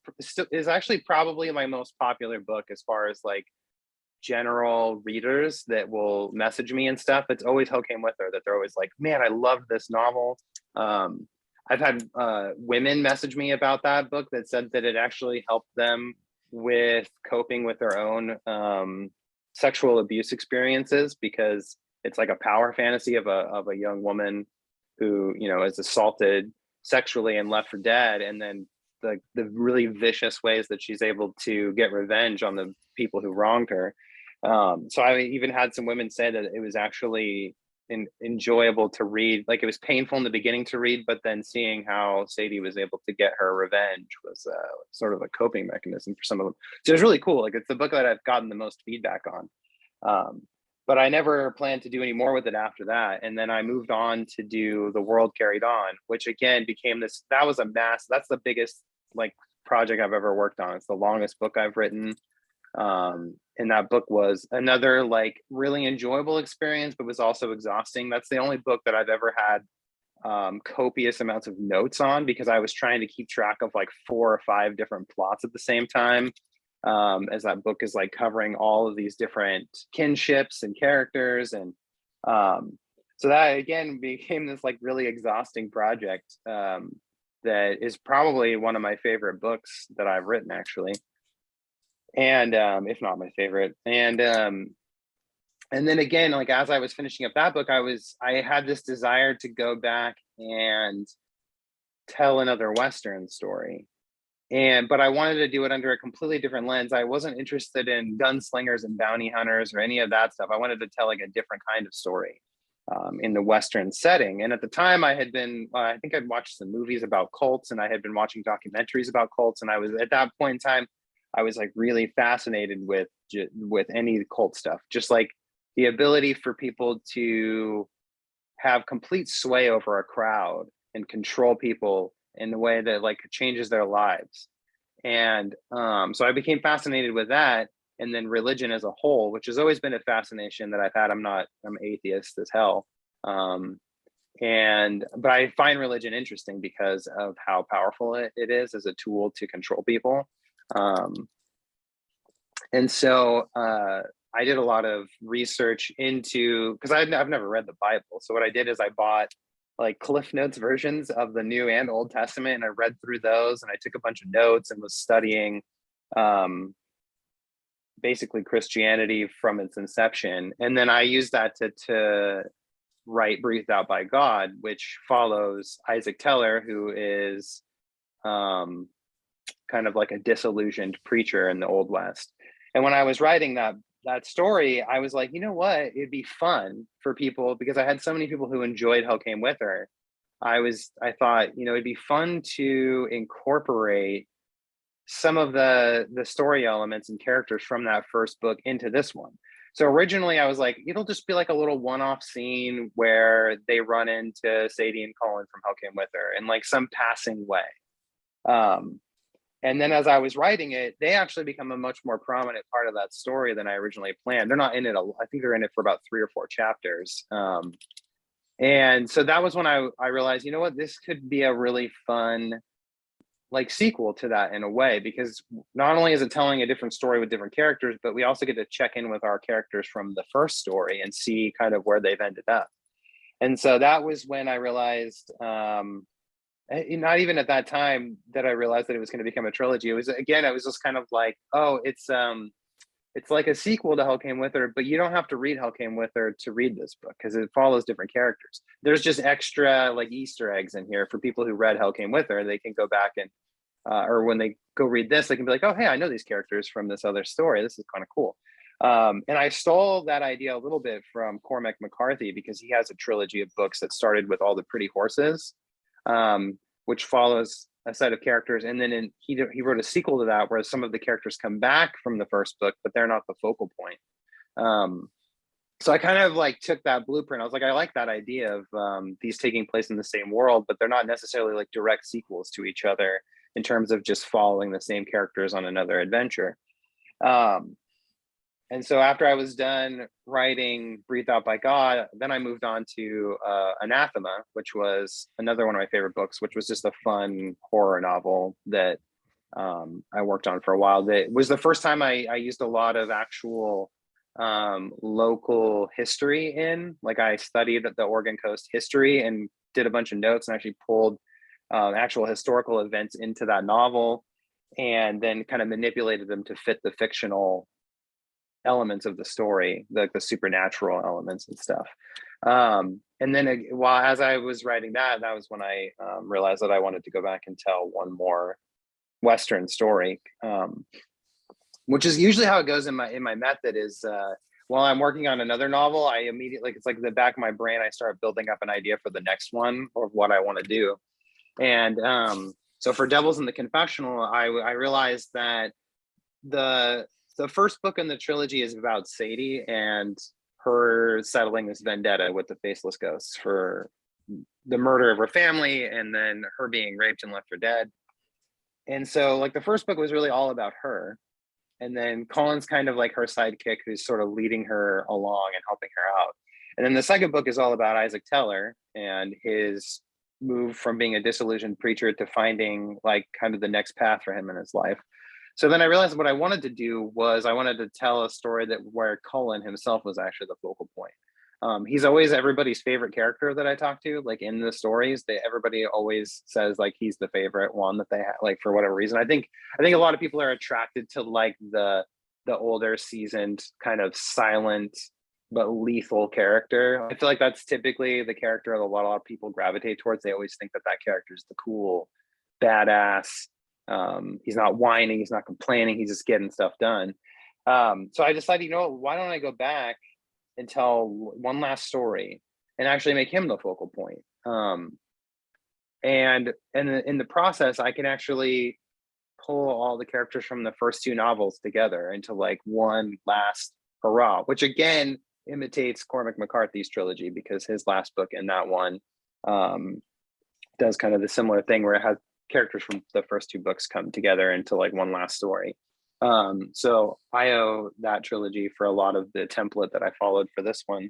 Speaker 1: actually probably my most popular book as far as like general readers that will message me and stuff, it's always Hell Came With Her, that they're always like, man, I love this novel. I've had women message me about that book that said that it actually helped them with coping with their own sexual abuse experiences, because it's like a power fantasy of a young woman who, is assaulted sexually and left for dead, and then the really vicious ways that she's able to get revenge on the people who wronged her. So I even had some women say that it was actually enjoyable to read. Like it was painful in the beginning to read, but then seeing how Sadie was able to get her revenge was sort of a coping mechanism for some of them. So it was really cool. Like it's the book that I've gotten the most feedback on. But I never planned to do any more with it after that. And then I moved on to do The World Carried On, which again became that was a mass. That's the biggest like project I've ever worked on. It's the longest book I've written. And that book was another like really enjoyable experience, but was also exhausting. That's the only book that I've ever had copious amounts of notes on, because I was trying to keep track of like 4 or 5 different plots at the same time. As that book is like covering all of these different kinships and characters. And so that again became this like really exhausting project that is probably one of my favorite books that I've written, actually. And if not my favorite. And And then again, like as I was finishing up that book, I had this desire to go back and tell another Western story. But I wanted to do it under a completely different lens. I wasn't interested in gunslingers and bounty hunters or any of that stuff. I wanted to tell like a different kind of story in the Western setting. And at the time I had been, I think I'd watched some movies about cults, and I had been watching documentaries about cults. And I was, at that point in time, I was like really fascinated with any cult stuff, just like the ability for people to have complete sway over a crowd and control people in a way that like changes their lives. And so I became fascinated with that. And then religion as a whole, which has always been a fascination that I've had. I'm atheist as hell. But I find religion interesting because of how powerful it is as a tool to control people. And so I did a lot of research into, because I've never read the Bible. So what I did is I bought like Cliff Notes versions of the New and Old Testament, and I read through those, and I took a bunch of notes and was studying basically Christianity from its inception. And then I used that to write Breathed Out by God, which follows Isaac Teller, who is kind of like a disillusioned preacher in the Old West. And when I was writing that story, I was like, you know what, it'd be fun for people, because I had so many people who enjoyed Hell Came With Her. I thought, you know, it'd be fun to incorporate some of the story elements and characters from that first book into this one. So originally I was like, it'll just be like a little one-off scene where they run into Sadie and Colin from Hell Came With Her in like some passing way. And then as I was writing it, they actually become a much more prominent part of that story than I originally planned. They're not in it. I think they're in it for about 3 or 4 chapters. And so that was when I realized, you know what, this could be a really fun like sequel to that in a way, because not only is it telling a different story with different characters, but we also get to check in with our characters from the first story and see kind of where they've ended up. And so that was when I realized, not even at that time that I realized that it was going to become a trilogy. It was just kind of like, oh, it's like a sequel to Hell Came With Her, but you don't have to read Hell Came With Her to read this book because it follows different characters. There's just extra like Easter eggs in here for people who read Hell Came With Her. They can go back and, or when they go read this, they can be like, oh, hey, I know these characters from this other story. This is kind of cool. And I stole that idea a little bit from Cormac McCarthy, because he has a trilogy of books that started with All the Pretty Horses, which follows a set of characters, and then he wrote a sequel to that where some of the characters come back from the first book, but they're not the focal point. So I kind of like took that blueprint. I was like, I like that idea of these taking place in the same world, but they're not necessarily like direct sequels to each other in terms of just following the same characters on another adventure. And so after I was done writing Breathed Out by God, then I moved on to Anathema, which was another one of my favorite books, which was just a fun horror novel that I worked on for a while. That was the first time I used a lot of actual local history in. Like I studied the Oregon Coast history and did a bunch of notes and actually pulled actual historical events into that novel, and then kind of manipulated them to fit the fictional elements of the story, like the supernatural elements and stuff. And then while as I was writing that was when I realized that I wanted to go back and tell one more Western story, which is usually how it goes in my method. Is while I'm working on another novel, I immediately, it's like the back of my brain, I start building up an idea for the next one or what I want to do. And so for Devils in the Confessional, I realized that the first book in the trilogy is about Sadie and her settling this vendetta with the Faceless Ghosts for the murder of her family, and then her being raped and left for dead. And so like the first book was really all about her, and then Colin's kind of like her sidekick who's sort of leading her along and helping her out. And then the second book is all about Isaac Teller and his move from being a disillusioned preacher to finding like kind of the next path for him in his life. So then I realized what I wanted to do was I wanted to tell a story where Colin himself was actually the focal point. He's always everybody's favorite character that I talk to, like in the stories. Everybody always says like he's the favorite one that they have, like for whatever reason. I think a lot of people are attracted to like the older, seasoned, kind of silent, but lethal character. I feel like that's typically the character that a lot of people gravitate towards. They always think that that character is the cool, badass. He's not whining, he's not complaining, he's just getting stuff done. So I decided, you know what, why don't I go back and tell one last story and actually make him the focal point. And in the process, I can actually pull all the characters from the first two novels together into like one last hurrah, which again imitates Cormac McCarthy's trilogy, because his last book in that one does kind of the similar thing where it has characters from the first two books come together into like one last story. So I owe that trilogy for a lot of the template that I followed for this one.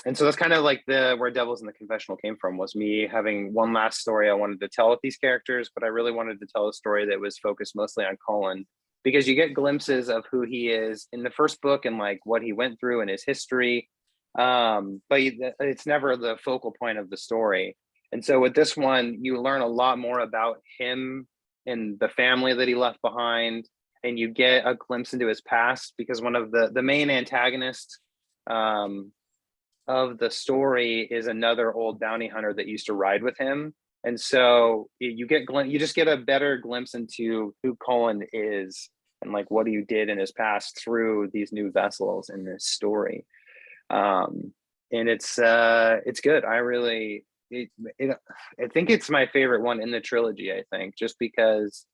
Speaker 1: And so that's kind of like where Devils in the Confessional came from, was me having one last story I wanted to tell with these characters, but I really wanted to tell a story that was focused mostly on Colin, because you get glimpses of who he is in the first book and like what he went through and his history. But it's never the focal point of the story. And so with this one, you learn a lot more about him and the family that he left behind, and you get a glimpse into his past, because one of the main antagonists of the story is another old bounty hunter that used to ride with him. And so you just get a better glimpse into who Colin is and like what he did in his past through these new vessels in this story. And it's good. I think it's my favorite one in the trilogy, I think, just because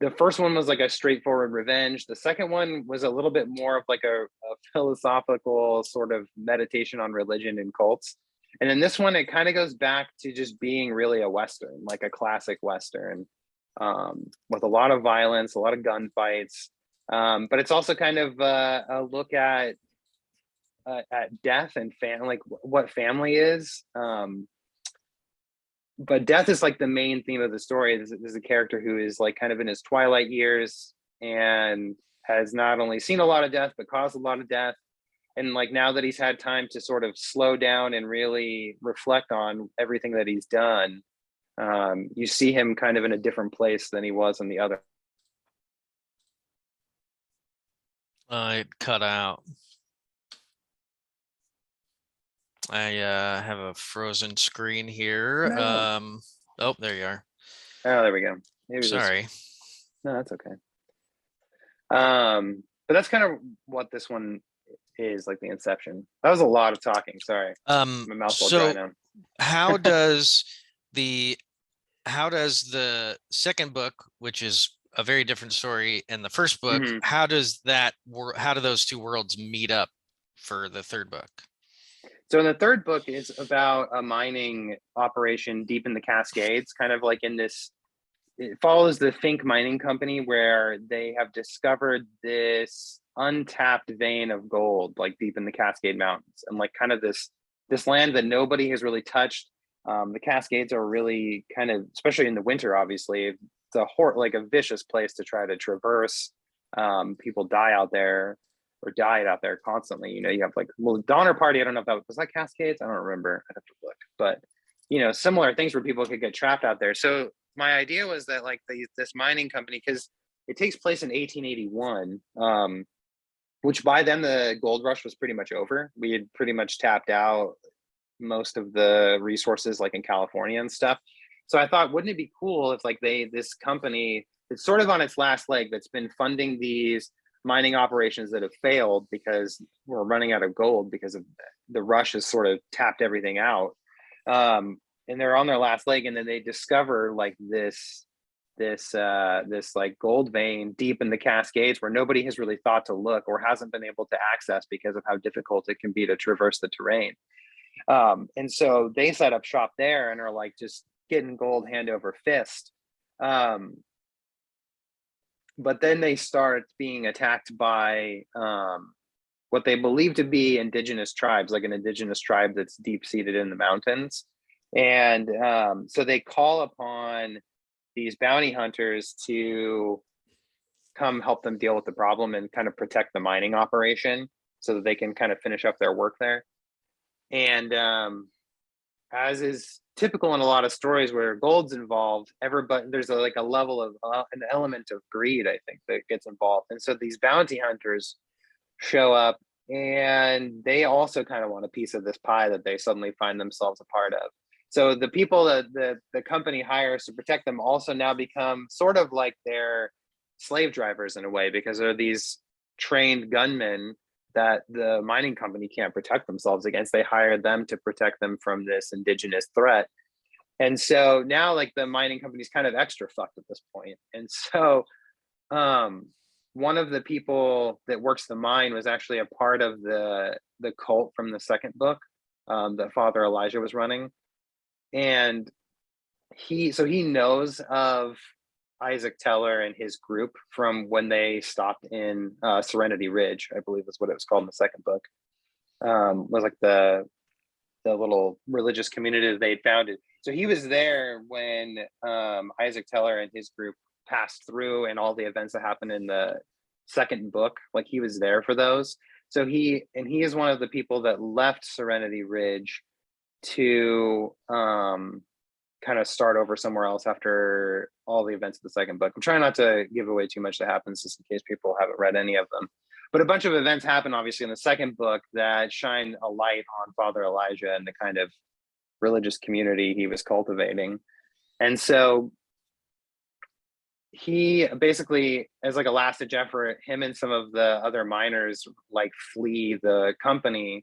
Speaker 1: the first one was like a straightforward revenge. The second one was a little bit more of like a philosophical sort of meditation on religion and cults. And in this one, it kind of goes back to just being really a Western, like a classic Western, with a lot of violence, a lot of gunfights. But it's also kind of a look at death and like what family is. But death is like the main theme of the story. There's a character who is like kind of in his twilight years and has not only seen a lot of death, but caused a lot of death. And like now that he's had time to sort of slow down and really reflect on everything that he's done, you see him kind of in a different place than he was in the other.
Speaker 2: It cut out. I have a frozen screen here.
Speaker 1: No.
Speaker 2: Oh, there you are.
Speaker 1: Oh, there we go. Maybe
Speaker 2: Sorry.
Speaker 1: No, that's okay. But that's kind of what this one is, like the inception. That was a lot of talking. Sorry. My mouth's all dry now.
Speaker 2: how does the second book, which is a very different story, and the first book, how do those two worlds meet up for the third book?
Speaker 1: So in the third book, it's about a mining operation deep in the Cascades, kind of like in this, it follows the Fink Mining Company, where they have discovered this untapped vein of gold, like deep in the Cascade Mountains, and like kind of this land that nobody has really touched. The Cascades are really kind of, especially in the winter, obviously, it's like a vicious place to try to traverse. People die out there, or died out there constantly. You know, you have like, well, Donner Party, I don't know if was that Cascades? I don't remember. I'd have to look. But, you know, similar things where people could get trapped out there. So my idea was that like this mining company, because it takes place in 1881, which by then the gold rush was pretty much over. We had pretty much tapped out most of the resources like in California and stuff. So I thought, wouldn't it be cool if like this company, it's sort of on its last leg, that's been funding these mining operations that have failed because we're running out of gold because of the rush has sort of tapped everything out. And they're on their last leg, and then they discover like this like gold vein deep in the Cascades where nobody has really thought to look or hasn't been able to access because of how difficult it can be to traverse the terrain. And so they set up shop there and are like just getting gold hand over fist. But then they start being attacked by what they believe to be indigenous tribes, like an indigenous tribe that's deep seated in the mountains. And so they call upon these bounty hunters to come help them deal with the problem and kind of protect the mining operation so that they can kind of finish up their work there. And as is typical in a lot of stories where gold's involved, there's like a level of an element of greed, I think, that gets involved. And so these bounty hunters show up, and they also kind of want a piece of this pie that they suddenly find themselves a part of. So the people that the company hires to protect them also now become sort of like their slave drivers in a way, because they're these trained gunmen that the mining company can't protect themselves against. They hire them to protect them from this indigenous threat. And so now like the mining company's kind of extra fucked at this point. And so one of the people that works the mine was actually a part of the cult from the second book that Father Elijah was running. And he knows of Isaac Teller and his group from when they stopped in Serenity Ridge, I believe is what it was called in the second book. Was like the little religious community that they founded. So he was there when Isaac Teller and his group passed through, and all the events that happened in the second book. Like he was there for those. So he is one of the people that left Serenity Ridge to kind of start over somewhere else after all the events of the second book. I'm trying not to give away too much that happens, just in case people haven't read any of them. But a bunch of events happen, obviously, in the second book that shine a light on Father Elijah and the kind of religious community he was cultivating. And so he basically, as like a last ditch effort, him and some of the other miners like flee the company,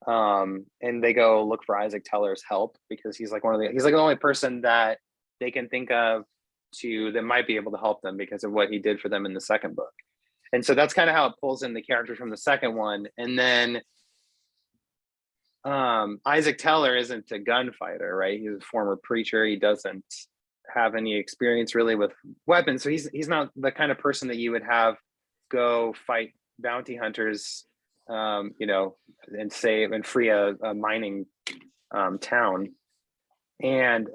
Speaker 1: and they go look for Isaac Teller's help, because he's like he's like the only person that they can think of that might be able to help them because of what he did for them in the second book. And so that's kind of how it pulls in the characters from the second one. And then Isaac Teller isn't a gunfighter, right? He's a former preacher. He doesn't have any experience really with weapons. So he's not the kind of person that you would have go fight bounty hunters, you know, and save and free a mining town. And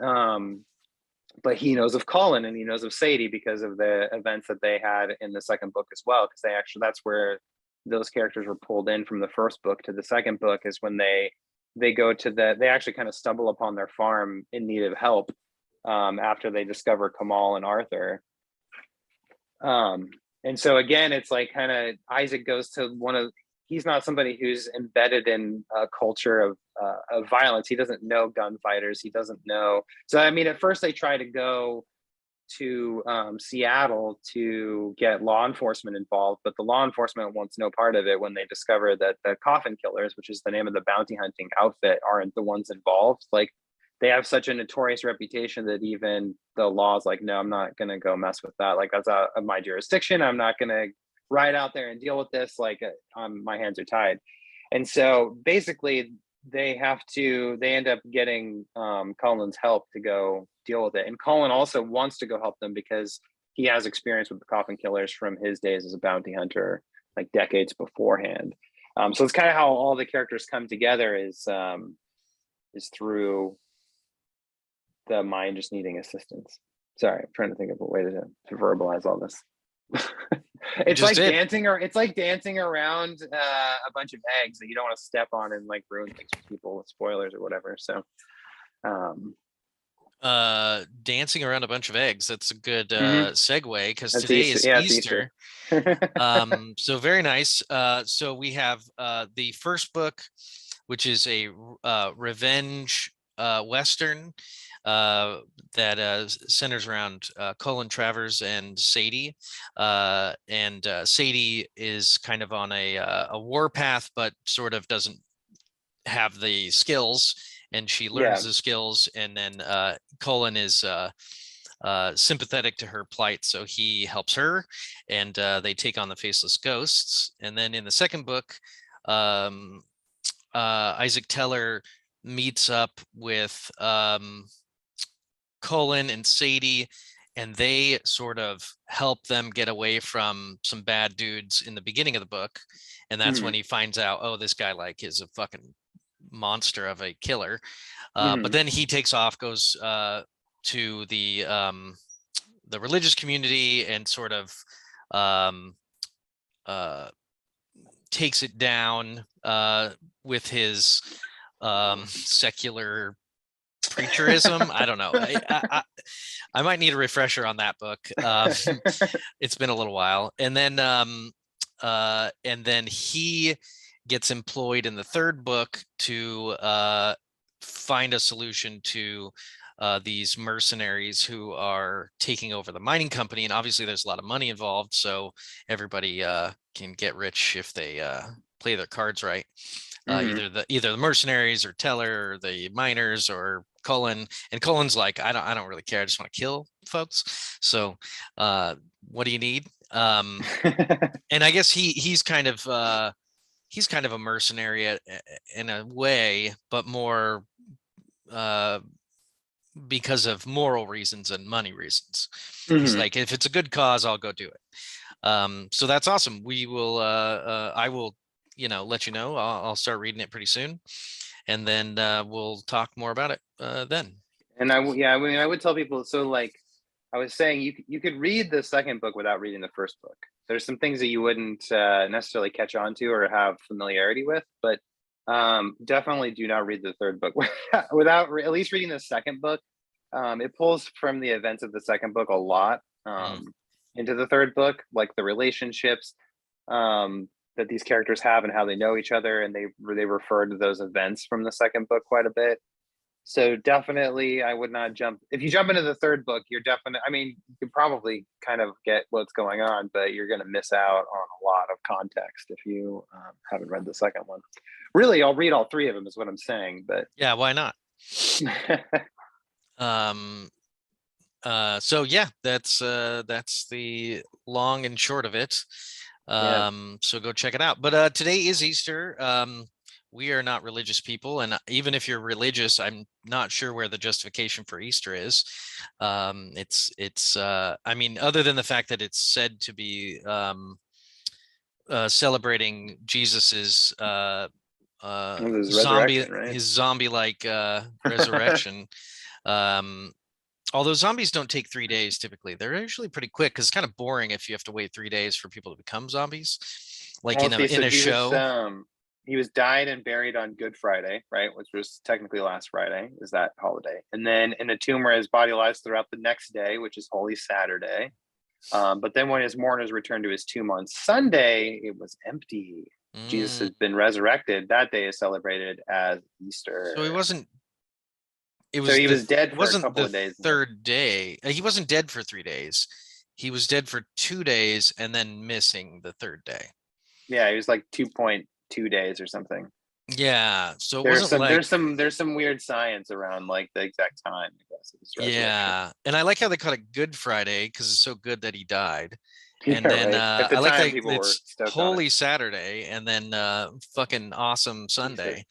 Speaker 1: but he knows of Colin and he knows of Sadie because of the events that they had in the second book as well. Because that's where those characters were pulled in from the first book to the second book, is when they go to they actually kind of stumble upon their farm in need of help after they discover Kamal and Arthur. And so again, it's like kind of Isaac goes to he's not somebody who's embedded in a culture of violence. He doesn't know gunfighters. He doesn't know. So, I mean, at first they try to go to Seattle to get law enforcement involved, but the law enforcement wants no part of it when they discover that the Coffin Killers, which is the name of the bounty hunting outfit, aren't the ones involved. Like, they have such a notorious reputation that even the law is like, no, I'm not going to go mess with that. Like, that's out of my jurisdiction. I'm not going to ride out there and deal with this. Like, my hands are tied. And so basically they end up getting Colin's help to go deal with it. And Colin also wants to go help them because he has experience with the Coffin Killers from his days as a bounty hunter, like decades beforehand. So it's kind of how all the characters come together is through the mind just needing assistance. Sorry, I'm trying to think of a way to verbalize all this. It's like dancing around a bunch of eggs that you don't want to step on and like ruin things for people with spoilers or whatever. So
Speaker 2: dancing around a bunch of eggs, that's a good segue, because today is Easter. So very nice. So we have the first book, which is a revenge Western that centers around Colin Travers and Sadie. And Sadie is kind of on a war path, but sort of doesn't have the skills, and she learns the skills. And then Colin is sympathetic to her plight, so he helps her, and they take on the Faceless Ghosts. And then in the second book, Isaac Teller meets up with Colin and Sadie, and they sort of help them get away from some bad dudes in the beginning of the book. And that's when he finds out, oh, this guy like is a fucking monster of a killer. But then he takes off, goes to the religious community, and sort of takes it down with his secular preacherism. I don't know. I might need a refresher on that book. It's been a little while. And then and then he gets employed in the third book to find a solution to these mercenaries who are taking over the mining company. And obviously there's a lot of money involved, so everybody can get rich if they play their cards right. Either the mercenaries or Teller or the miners or Cullen. And Cullen's like, I don't really care, I just want to kill folks. So what do you need? And I guess he's kind of a mercenary in a way, but more because of moral reasons and money reasons. He's like, if it's a good cause, I'll go do it. So that's awesome. We will I will, let you know. I'll start reading it pretty soon, and then we'll talk more about it then.
Speaker 1: And I mean, I would tell people, so like I was saying, you could read the second book without reading the first book. There's some things that you wouldn't necessarily catch on to or have familiarity with, but definitely do not read the third book without at least reading the second book. It pulls from the events of the second book a lot into the third book, like the relationships that these characters have and how they know each other, and they refer to those events from the second book quite a bit. So definitely, I would not jump. If you jump into the third book, you're definitely, I mean, you can probably kind of get what's going on, but you're going to miss out on a lot of context if you haven't read the second one. Really, I'll read all three of them is what I'm saying, but
Speaker 2: yeah, why not? So yeah, that's the long and short of it. So go check it out. But today is Easter. We are not religious people, and even if you're religious, I'm not sure where the justification for Easter is. It's I mean, other than the fact that it's said to be celebrating Jesus's zombie, right? His zombie-like resurrection. Although zombies don't take 3 days typically, they're usually pretty quick, because it's kind of boring if you have to wait 3 days for people to become zombies, like in a show.
Speaker 1: He was died and buried on Good Friday, right? Which was technically last Friday, is that holiday. And then in a tomb where his body lies throughout the next day, which is Holy Saturday. But then when his mourners returned to his tomb on Sunday, it was empty. Jesus has been resurrected. That day is celebrated as Easter.
Speaker 2: So he wasn't.
Speaker 1: He was dead for a couple of days.
Speaker 2: Third day. He wasn't dead for 3 days. He was dead for 2 days and then missing the third day.
Speaker 1: Yeah, he was like 2.2 days or something.
Speaker 2: Yeah, so
Speaker 1: there's some weird science around like the exact time, I guess.
Speaker 2: Yeah, and I like how they call it Good Friday because it's so good that he died. And then I like that it's Holy Saturday and then fucking awesome Sunday.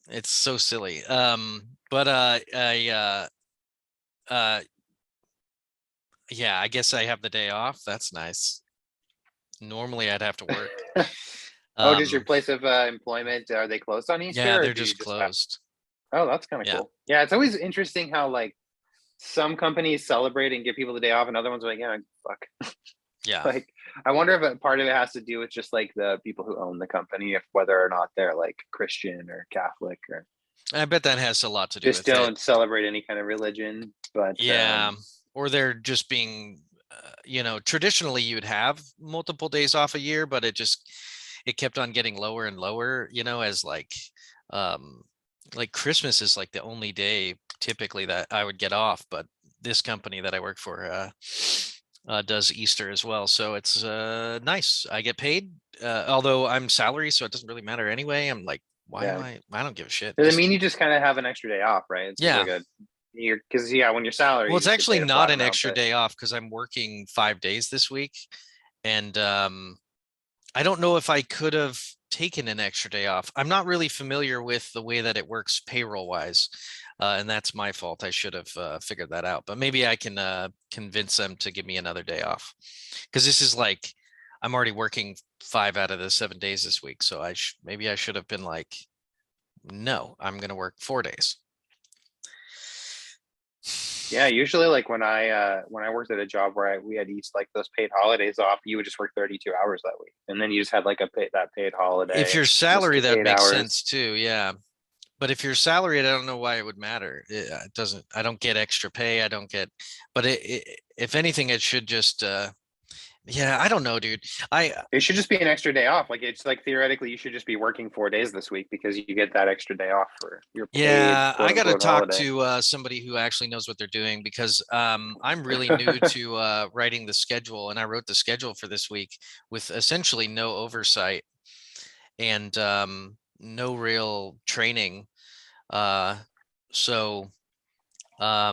Speaker 2: It's so silly. But yeah, I guess I have the day off. That's nice. Normally I'd have to work.
Speaker 1: Does your place of employment, are they closed on Easter?
Speaker 2: Yeah, they're just closed.
Speaker 1: Oh, that's kind of cool. Yeah, it's always interesting how like some companies celebrate and give people the day off, and other ones are like, yeah, fuck.
Speaker 2: Yeah.
Speaker 1: Like, I wonder if a part of it has to do with just like the people who own the company, if whether or not they're like Christian or Catholic, or
Speaker 2: I bet that has a lot to do with it.
Speaker 1: Just don't celebrate any kind of religion, but
Speaker 2: yeah, or they're just being, traditionally you'd have multiple days off a year, but it kept on getting lower and lower, as like Christmas is like the only day typically that I would get off, but this company that I work for does Easter as well, so it's nice. I get paid, although I'm salary, so it doesn't really matter anyway. I'm like, I don't give a shit.
Speaker 1: Does it mean you just kind of have an extra day off, right? It's
Speaker 2: yeah.
Speaker 1: Like because when you're salary,
Speaker 2: well, it's actually not an extra day off because I'm working 5 days this week, and I don't know if I could have taken an extra day off. I'm not really familiar with the way that it works payroll wise, and that's my fault. I should have figured that out, but maybe I can convince them to give me another day off, because this is like, I'm already working 5 out of the 7 days this week. So maybe I should have been like, no, I'm going to work 4 days.
Speaker 1: Yeah, usually like when I worked at a job where we had each like those paid holidays off, you would just work 32 hours that week, and then you just had like that paid holiday.
Speaker 2: If you're salary, that makes sense too. Yeah, but if you're salaried, I don't know why it would matter. It doesn't. I don't get extra pay. I don't get. But if anything, it should just Yeah, I don't know, dude. I
Speaker 1: It should just be an extra day off. Like it's like theoretically you should just be working 4 days this week because you get that extra day off for your paid
Speaker 2: Yeah,
Speaker 1: quote
Speaker 2: I got to
Speaker 1: unquote
Speaker 2: talk
Speaker 1: holiday.
Speaker 2: to somebody who actually knows what they're doing because I'm really new to writing the schedule, and I wrote the schedule for this week with essentially no oversight and no real training. Uh, so I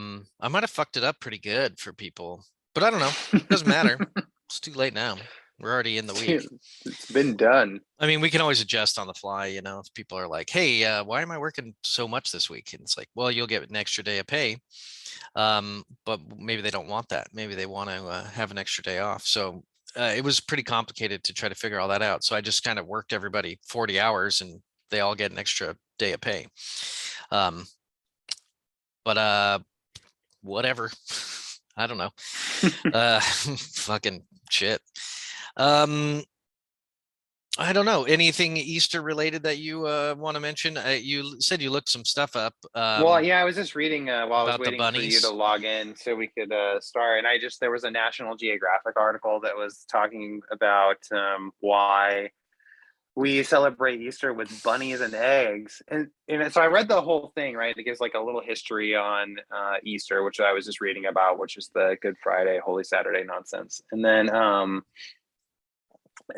Speaker 2: might have fucked it up pretty good for people, but I don't know. Doesn't matter. It's too late now. We're already in the week.
Speaker 1: It's been done.
Speaker 2: I mean, we can always adjust on the fly, you know, if people are like, hey, why am I working so much this week? And it's like, well, you'll get an extra day of pay. But maybe they don't want that. Maybe they want to have an extra day off. So it was pretty complicated to try to figure all that out. So I just kind of worked everybody 40 hours and they all get an extra day of pay. Um, but whatever. I don't know. Fucking shit. Um, I don't know. Anything Easter related that you want to mention? You said you looked some stuff up
Speaker 1: Well, yeah, I was just reading while I was
Speaker 2: about the
Speaker 1: waiting for you to
Speaker 2: bunnies.
Speaker 1: log in so we could start. And there was a National Geographic article that was talking about why we celebrate Easter with bunnies and eggs. And so I read the whole thing, right? It gives like a little history on Easter, which I was just reading about, which is the Good Friday, Holy Saturday nonsense. And then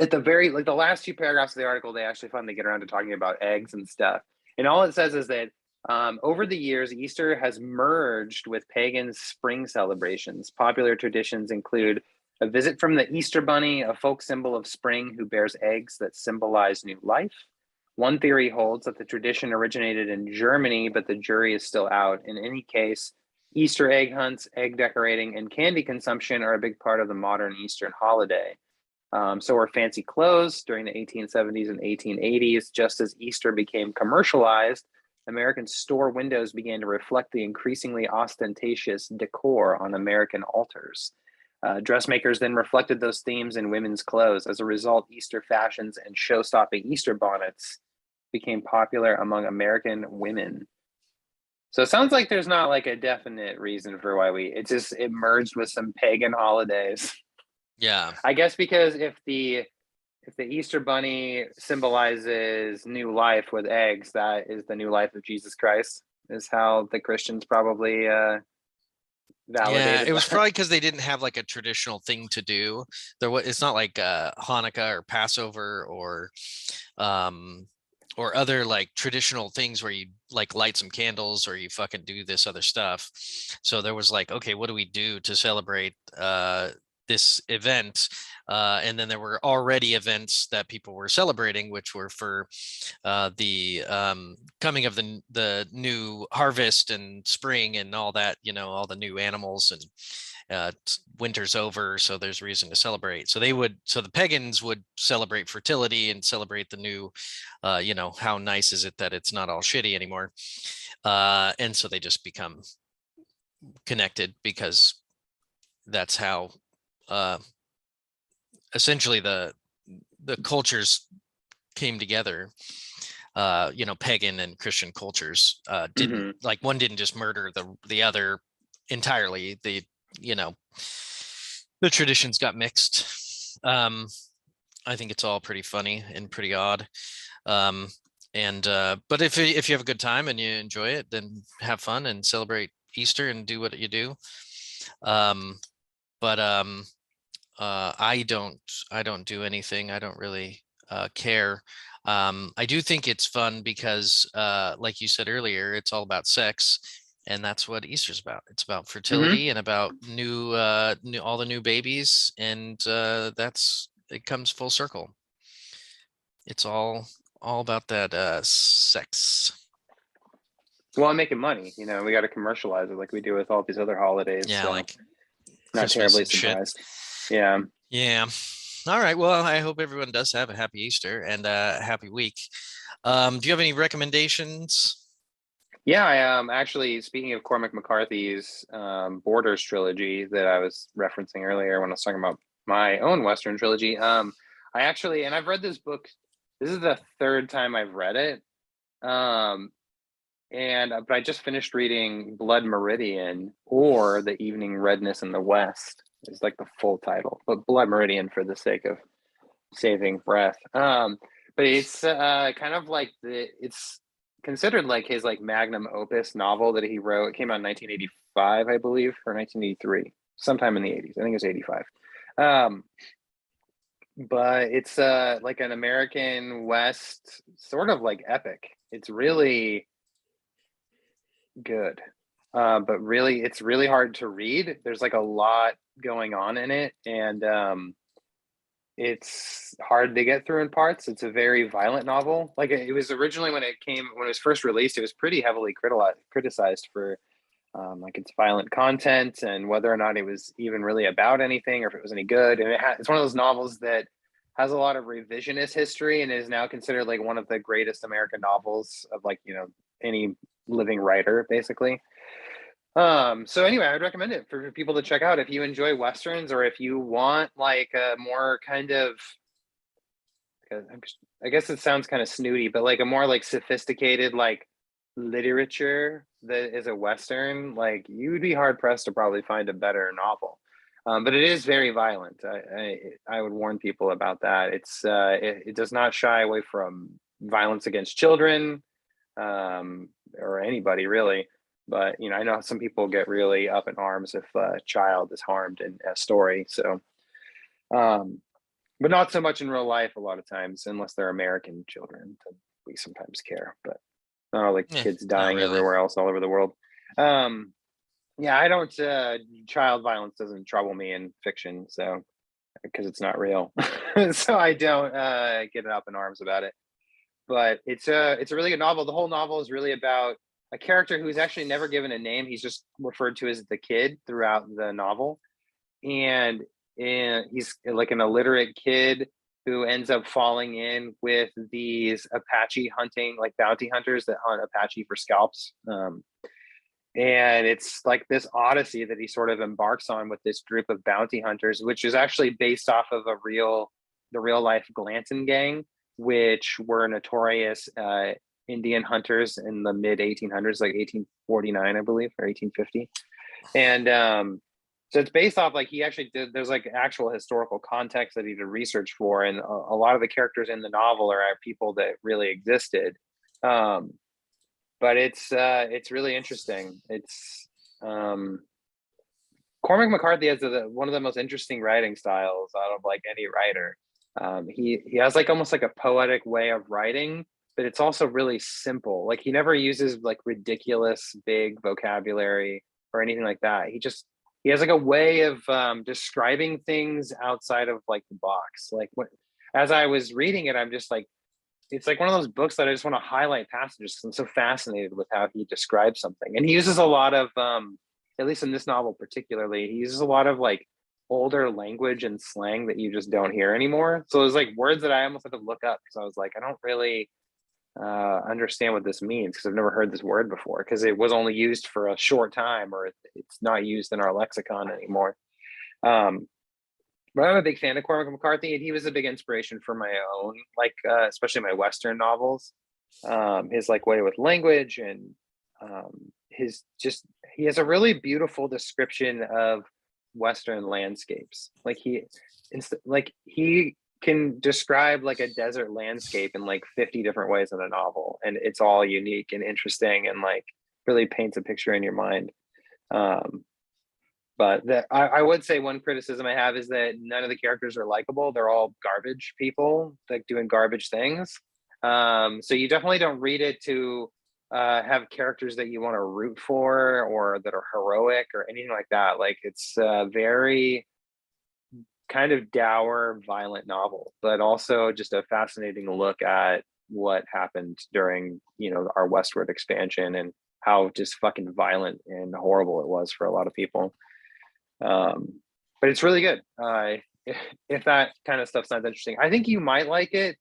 Speaker 1: at the very like the last two paragraphs of the article, they actually finally get around to talking about eggs and stuff. And all it says is that over the years, Easter has merged with pagan spring celebrations. Popular traditions include a visit from the Easter Bunny, a folk symbol of spring who bears eggs that symbolize new life. One theory holds that the tradition originated in Germany, but the jury is still out. In any case, Easter egg hunts, egg decorating, and candy consumption are a big part of the modern Eastern holiday. So were fancy clothes during the 1870s and 1880s. Just as Easter became commercialized, American store windows began to reflect the increasingly ostentatious decor on American altars. Dressmakers then reflected those themes in women's clothes. As a result, Easter fashions and show-stopping Easter bonnets became popular among American women. So it sounds like there's not like a definite reason for why it merged with some pagan holidays.
Speaker 2: Yeah.
Speaker 1: I guess because if the Easter bunny symbolizes new life with eggs, that is the new life of Jesus Christ, is how the Christians probably
Speaker 2: Yeah,
Speaker 1: validated
Speaker 2: it was
Speaker 1: that.
Speaker 2: probably because they didn't have like a traditional thing to do. It's not like Hanukkah or Passover or other like traditional things where you like light some candles or you fucking do this other stuff. So there was like, okay, what do we do to celebrate this event? And then there were already events that people were celebrating, which were for the coming of the new harvest and spring and all that, you know, all the new animals and winter's over, so there's reason to celebrate. So the pagans would celebrate fertility and celebrate the new, you know, how nice is it that it's not all shitty anymore. And so they just become connected because that's how essentially the cultures came together. You know, pagan and Christian cultures didn't like one didn't just murder the other entirely. You know, the traditions got mixed. I think it's all pretty funny and pretty odd. Um, but if you have a good time and you enjoy it, then have fun and celebrate Easter and do what you do. Um, but I don't do anything. I don't really care. I do think it's fun because, like you said earlier, it's all about sex, and that's what Easter's about. It's about
Speaker 1: Mm-hmm.
Speaker 2: fertility and about new all the new babies, and it comes full circle. It's all about that sex.
Speaker 1: Well, I'm making money. You know, we got to commercialize it like we do with all these other holidays.
Speaker 2: Yeah,
Speaker 1: So
Speaker 2: like
Speaker 1: not
Speaker 2: Christmas
Speaker 1: terribly
Speaker 2: and shit.
Speaker 1: surprised. Yeah.
Speaker 2: Yeah. All right. Well, I hope everyone does have a happy Easter and a happy week. Do you have any recommendations?
Speaker 1: Yeah, I actually speaking of Cormac McCarthy's Borders trilogy that I was referencing earlier when I was talking about my own Western trilogy. I actually and I've read this book. This is the third time I've read it. Um, but I just finished reading Blood Meridian or The Evening Redness in the West. is like the full title, but Blood Meridian for the sake of saving breath. But it's kind of like it's considered like his like magnum opus novel that he wrote. It came out in 1985, I believe, or 1983, sometime in the 80s. I think it was 85. But it's like an American West sort of like epic. It's really good. But really, it's really hard to read. There's like a lot going on in it, and it's hard to get through in parts. It's a very violent novel. Like it was originally when it was first released, it was pretty heavily criticized for like its violent content and whether or not it was even really about anything or if it was any good. And it's one of those novels that has a lot of revisionist history and is now considered like one of the greatest American novels of like, any living writer, basically. So anyway, I'd recommend it for people to check out if you enjoy Westerns or if you want like a more kind of, I guess it sounds kind of snooty, but like a more like sophisticated like literature that is a Western, like you would be hard pressed to probably find a better novel. But it is very violent. I would warn people about that. It does not shy away from violence against children, or anybody really. But I know some people get really up in arms if a child is harmed in a story. So, but not so much in real life a lot of times, unless they're American children. We sometimes care, but not like kids dying
Speaker 2: really.
Speaker 1: everywhere else all over the world. Yeah, I don't. Child violence doesn't trouble me in fiction, so because it's not real, so I don't get up in arms about it. But it's a really good novel. The whole novel is really about a character who's actually never given a name. He's just referred to as the kid throughout the novel, and he's like an illiterate kid who ends up falling in with these Apache hunting, like bounty hunters that hunt Apache for scalps. And it's like this odyssey that he sort of embarks on with this group of bounty hunters, which is actually based off of the real life Glanton gang, which were notorious Indian hunters in the mid 1800s, like 1849, I believe, or 1850. And so it's based off like he actually did. There's like actual historical context that he did research for, and a lot of the characters in the novel are people that really existed. But it's really interesting. It's Cormac McCarthy has one of the most interesting writing styles out of like any writer. He has like almost like a poetic way of writing, but it's also really simple. Like he never uses like ridiculous big vocabulary or anything like that. He has like a way of describing things outside of like the box. Like as I was reading it, I'm just like, it's like one of those books that I just want to highlight passages because I'm so fascinated with how he describes something. And he uses a lot of, at least in this novel particularly, he uses a lot of like older language and slang that you just don't hear anymore. So there's like words that I almost had to look up because I was like, I don't really understand what this means because I've never heard this word before because it was only used for a short time or it's not used in our lexicon anymore. But I'm a big fan of Cormac McCarthy, and he was a big inspiration for my own, like especially my Western novels. His like way with language and he has a really beautiful description of Western landscapes. Like he can describe like a desert landscape in like 50 different ways in a novel, and it's all unique and interesting and like really paints a picture in your mind. But I would say one criticism I have is that none of the characters are likable. They're all garbage people, like doing garbage things. So you definitely don't read it to have characters that you want to root for or that are heroic or anything like that. Like it's a very kind of dour, violent novel, but also just a fascinating look at what happened during, our westward expansion and how just fucking violent and horrible it was for a lot of people. But it's really good. If that kind of stuff sounds interesting, I think you might like it,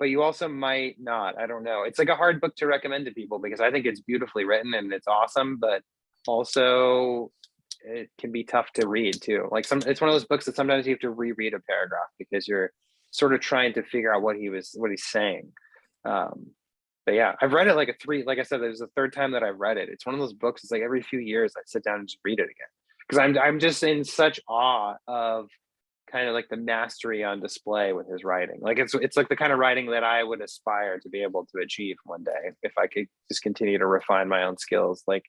Speaker 1: but you also might not. I don't know. It's like a hard book to recommend to people because I think it's beautifully written and it's awesome, but also it can be tough to read too. Like it's one of those books that sometimes you have to reread a paragraph because you're sort of trying to figure out what he's saying. But yeah, I've read it like I said, it was the third time that I've read it. It's one of those books. It's like every few years I sit down and just read it again. because I'm just in such awe of kind of like the mastery on display with his writing. Like it's like the kind of writing that I would aspire to be able to achieve one day if I could just continue to refine my own skills. Like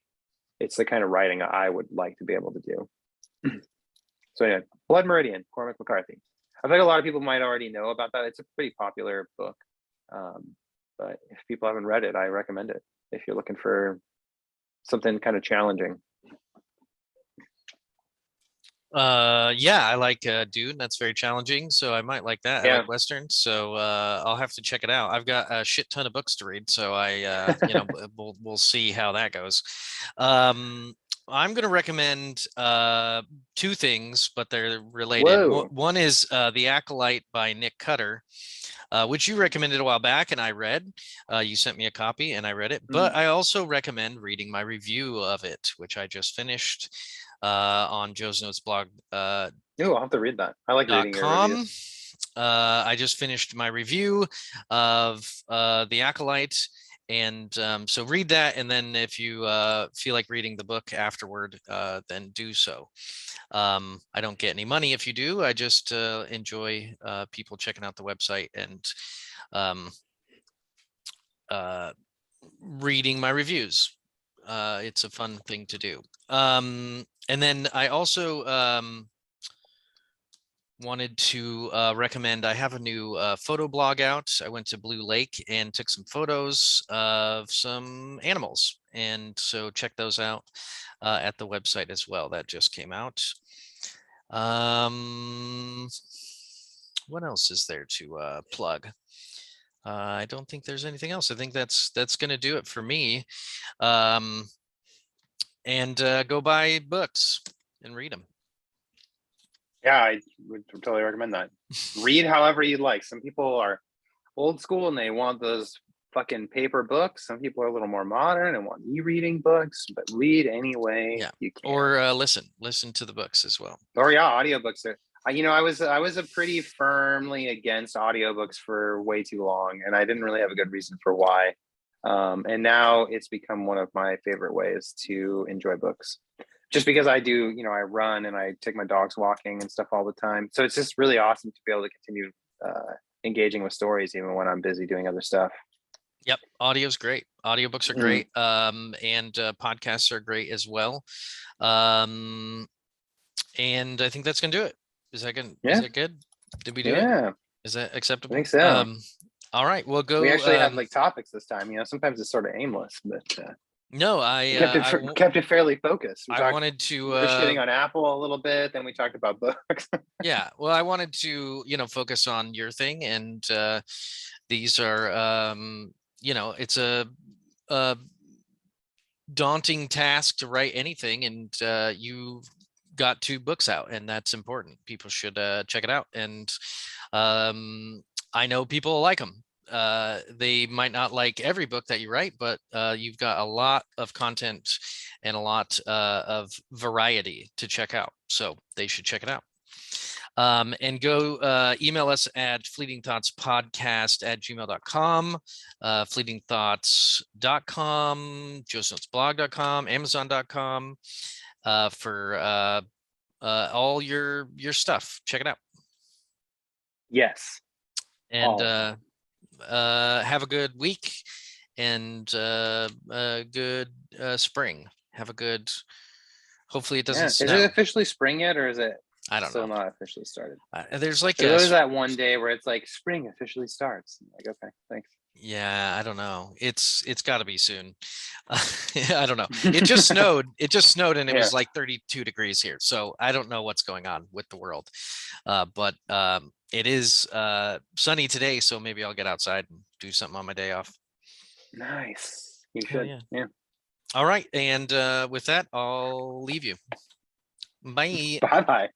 Speaker 1: it's the kind of writing I would like to be able to do. So yeah, Blood Meridian, Cormac McCarthy. I think a lot of people might already know about that. It's a pretty popular book. But if people haven't read it, I recommend it if you're looking for something kind of challenging.
Speaker 2: Yeah, I like Dune. That's very challenging, so I might like that. I
Speaker 1: Yeah.
Speaker 2: like Western, so I'll have to check it out. I've got a shit ton of books to read, so we'll see how that goes. I'm going to recommend two things, but they're related.
Speaker 1: Whoa.
Speaker 2: One is The Acolyte by Nick Cutter, which you recommended a while back, and I read. You sent me a copy, and I read it. But I also recommend reading my review of it, which I just finished on Joe's Notes blog.
Speaker 1: I'll have to read that. I like reading your reviews.
Speaker 2: I just finished my review of The Acolyte. And so read that, and then if you feel like reading the book afterward, then do so. I don't get any money if you do. I just enjoy people checking out the website and reading my reviews. It's a fun thing to do. And then I also wanted to recommend, I have a new photo blog out. I went to Blue Lake and took some photos of some animals. And so check those out at the website as well. That just came out. What else is there to plug? I don't think there's anything else. I think that's going to do it for me. And go buy books and read them.
Speaker 1: Yeah, I would totally recommend that. Read however you like. Some people are old school and they want those fucking paper books. Some people are a little more modern and want e-reading books, but read anyway you can.
Speaker 2: Or listen to the books as well.
Speaker 1: Or yeah, audiobooks are. I was a pretty firmly against audiobooks for way too long, and I didn't really have a good reason for why. And now it's become one of my favorite ways to enjoy books. Just because I do, I run and I take my dogs walking and stuff all the time. So it's just really awesome to be able to continue engaging with stories even when I'm busy doing other stuff.
Speaker 2: Yep, audio's great. Audiobooks are great, and podcasts are great as well. And I think that's gonna do it. Is that good? Yeah. Is that good? Did we do it? Is that acceptable?
Speaker 1: I think so.
Speaker 2: All right, we'll go.
Speaker 1: We actually had like topics this time. Sometimes it's sort of aimless, but
Speaker 2: no, I
Speaker 1: kept it fairly focused.
Speaker 2: I wanted to
Speaker 1: we're shitting on Apple a little bit, then we talked about books.
Speaker 2: Yeah, well, I wanted to focus on your thing, and these are it's a daunting task to write anything, and you got 2 books out, and that's important. People should check it out, and I know people like them. They might not like every book that you write, but you've got a lot of content and a lot of variety to check out, so they should check it out. And go email us at fleetingthoughtspodcast@gmail.com, fleetingthoughts.com, joesnotesblog.com, amazon.com, for all your stuff. Check it out.
Speaker 1: Yes.
Speaker 2: And have a good week and a good spring. Have a good, hopefully it doesn't snow.
Speaker 1: Is it officially spring yet, or is it
Speaker 2: I don't
Speaker 1: still
Speaker 2: know.
Speaker 1: not officially started?
Speaker 2: There's like
Speaker 1: there's that one day where it's like spring officially starts. Like, okay, thanks.
Speaker 2: Yeah, I don't know. It's got to be soon. I don't know. It just snowed. It just snowed, and it was like 32 degrees here. So I don't know what's going on with the world. But it is sunny today, so maybe I'll get outside and do something on my day off.
Speaker 1: Nice. You should. Yeah.
Speaker 2: All right, and with that, I'll leave you. Bye.
Speaker 1: Bye-bye.